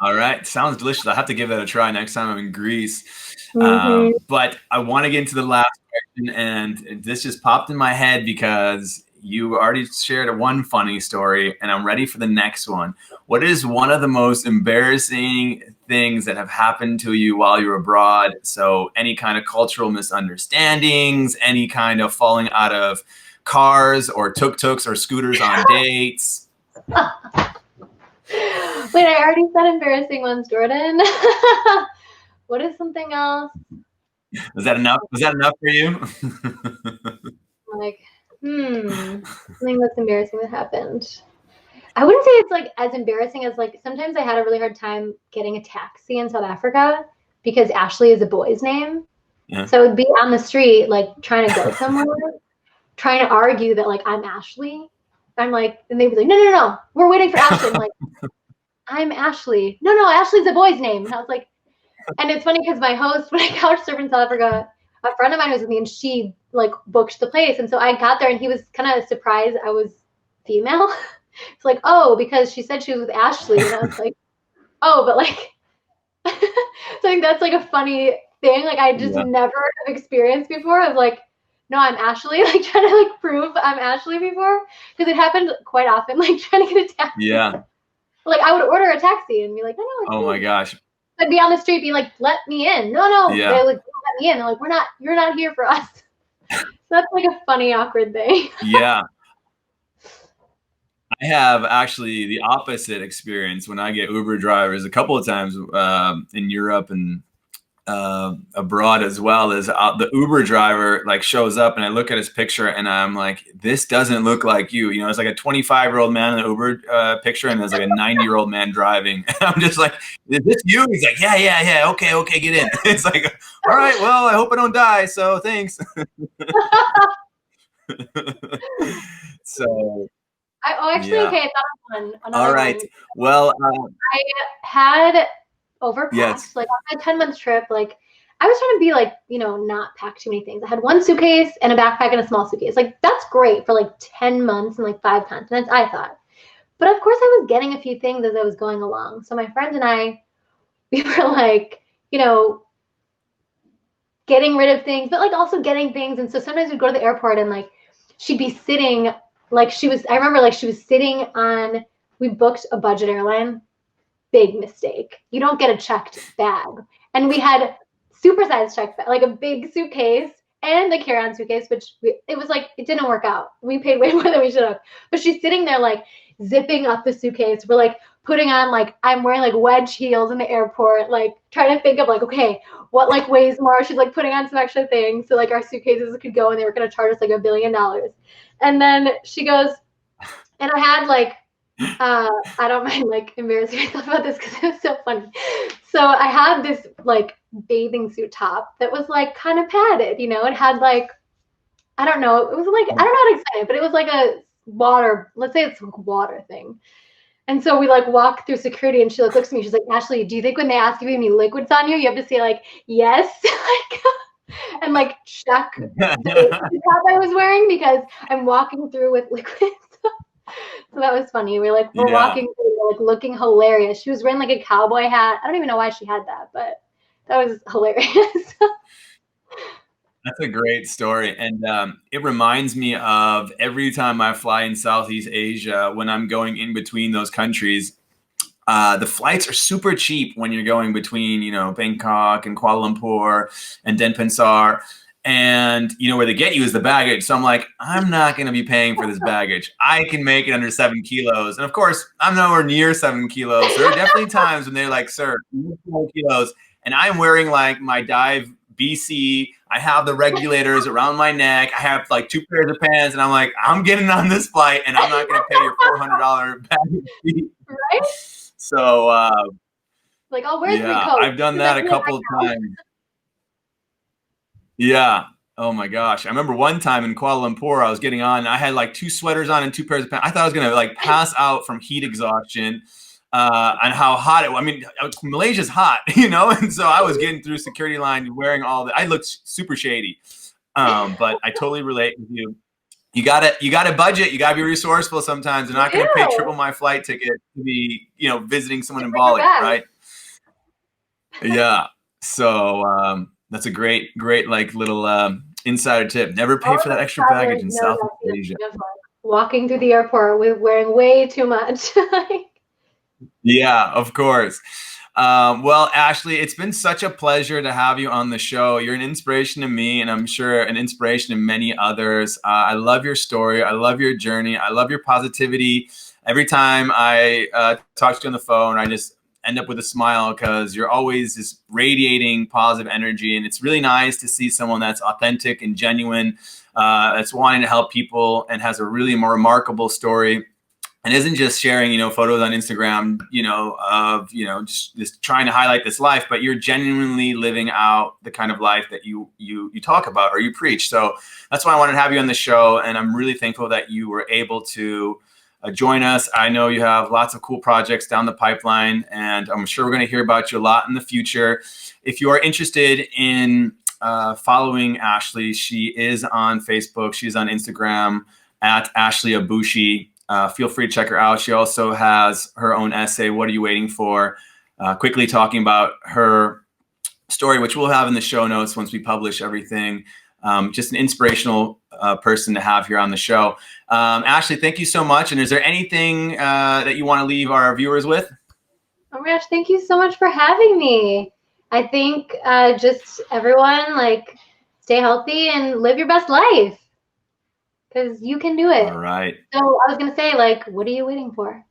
All right. Sounds delicious. I'll have to give that a try next time I'm in Greece. Mm-hmm. But I want to get into the last question, and this just popped in my head because you already shared one funny story, and I'm ready for the next one. What is one of the most embarrassing things that have happened to you while you're abroad? So any kind of cultural misunderstandings, any kind of falling out of cars or tuk-tuks or scooters on dates? Wait, I already said embarrassing ones, Jordan. What is something else? Was that enough? Was that enough for you? Like, something that's embarrassing that happened. I wouldn't say it's like as embarrassing as like sometimes I had a really hard time getting a taxi in South Africa because Ashley is a boy's name. Yeah. So it'd be on the street, like trying to go somewhere, trying to argue that like I'm Ashley. I'm like, and they'd be like, no, we're waiting for Ashley. I'm like, I'm Ashley. No, Ashley's a boy's name. And I was like, and it's funny because my host, when I couch surfed in South Africa, a friend of mine was with me and she like booked the place. And so I got there and he was kind of surprised I was female. It's like, oh, because she said she was with Ashley. And I was like, oh, but like, so I think that's like a funny thing. Like I just never have experienced before of like, no, I'm Ashley, like trying to like prove I'm Ashley before. Because it happened quite often, like trying to get a taxi. Yeah. Like I would order a taxi and be like, no, my gosh. I'd be on the street, be like, let me in. No. Yeah. They're like, let me in. They're like, you're not here for us. So that's like a funny, awkward thing. Yeah. I have actually the opposite experience when I get Uber drivers a couple of times in Europe and abroad as well. As the Uber driver like shows up and I look at his picture and I'm like, this doesn't look like you. You know, it's like a 25-year-old man in the Uber picture and there's like a 90-year-old man driving. And I'm just like, is this you? He's like, yeah. Okay, get in. It's like, all right, well, I hope I don't die. So thanks. So. Okay, I thought of one. All right. One. Well, I had overpacked, like on my 10-month trip, like I was trying to be like, not pack too many things. I had one suitcase and a backpack and a small suitcase. Like that's great for like 10 months and like 5 continents, I thought. But of course I was getting a few things as I was going along. So my friend and I, we were like, getting rid of things, but like also getting things. And so sometimes we'd go to the airport and like she'd be sitting like I remember like she was sitting on, we booked a budget airline. Big mistake. You don't get a checked bag. And we had supersized checked bag, like a big suitcase and the carry-on suitcase, which it was like, it didn't work out. We paid way more than we should have. But she's sitting there like zipping up the suitcase. We're like putting on like, I'm wearing like wedge heels in the airport, like trying to think of like, okay, what like weighs more? She's like putting on some extra things so like our suitcases could go and they were going to charge us like $1 billion. And then she goes, and I had like, I don't mind like embarrassing myself about this because it was so funny. So I had this like bathing suit top that was like kind of padded, it had like, I don't know, it was like, I don't know how to explain it, but it was like a water, let's say it's a water thing. And so we like walk through security and she like looks at me, she's like, Ashley, do you think when they ask if you have any liquids on you, you have to say like, yes? Like, and like check the top I was wearing because I'm walking through with liquids. So that was funny. We're Yeah. walking through, we're like looking hilarious. She was wearing like a cowboy hat. I don't even know why she had that, but that was hilarious. That's a great story. And it reminds me of every time I fly in Southeast Asia, when I'm going in between those countries, the flights are super cheap when you're going between, you know, Bangkok and Kuala Lumpur and Denpasar. And, you know, where they get you is the baggage. So I'm like, I'm not going to be paying for this baggage. I can make it under 7 kilos. And of course, I'm nowhere near 7 kilos. So there are definitely times when they're like, sir, you need 4 kilos. And I'm wearing like my dive BC. I have the regulators around my neck. I have like 2 pairs of pants. And I'm like, I'm getting on this flight and I'm not going to pay your $400 baggage fee. Right? So, like, I'll wear 3 yeah, coats. I've done that a couple of times. Yeah. Oh my gosh. I remember one time in Kuala Lumpur, I was getting on and I had like 2 sweaters on and 2 pairs of pants. I thought I was going to like pass out from heat exhaustion and how hot it was. I mean, Malaysia's hot, you know? And so I was getting through security line wearing I looked super shady. But I totally relate with you. You gotta budget. You gotta be resourceful sometimes. You're not going to pay triple my flight ticket to be, you know, visiting someone in Bali, right? Yeah. So, that's a great like little insider tip. Never pay for that extra baggage in Southeast Asia. Walking through the airport with wearing way too much. Yeah, of course. Well, Ashley, it's been such a pleasure to have you on the show. You're an inspiration to me, and I'm sure an inspiration to many others. I love your story. I love your journey. I love your positivity. Every time I talk to you on the phone, I just end up with a smile because you're always just radiating positive energy. And it's really nice to see someone that's authentic and genuine, that's wanting to help people and has a really more remarkable story. And isn't just sharing, you know, photos on Instagram, you know, of, you know, just trying to highlight this life, but you're genuinely living out the kind of life that you talk about or you preach. So that's why I wanted to have you on the show. And I'm really thankful that you were able to join us. I know you have lots of cool projects down the pipeline, and I'm sure we're going to hear about you a lot in the future. If you are interested in following Ashley, she is on Facebook. She's on Instagram at Ashley Abboushi. Feel free to check her out. She also has her own essay, What Are You Waiting For? Quickly talking about her story, which we'll have in the show notes once we publish everything. Just an inspirational person to have here on the show. Ashley, thank you so much. And is there anything that you want to leave our viewers with? Oh my gosh, thank you so much for having me. I think just everyone, like, stay healthy and live your best life. Because you can do it. All right. So I was going to say, like, what are you waiting for?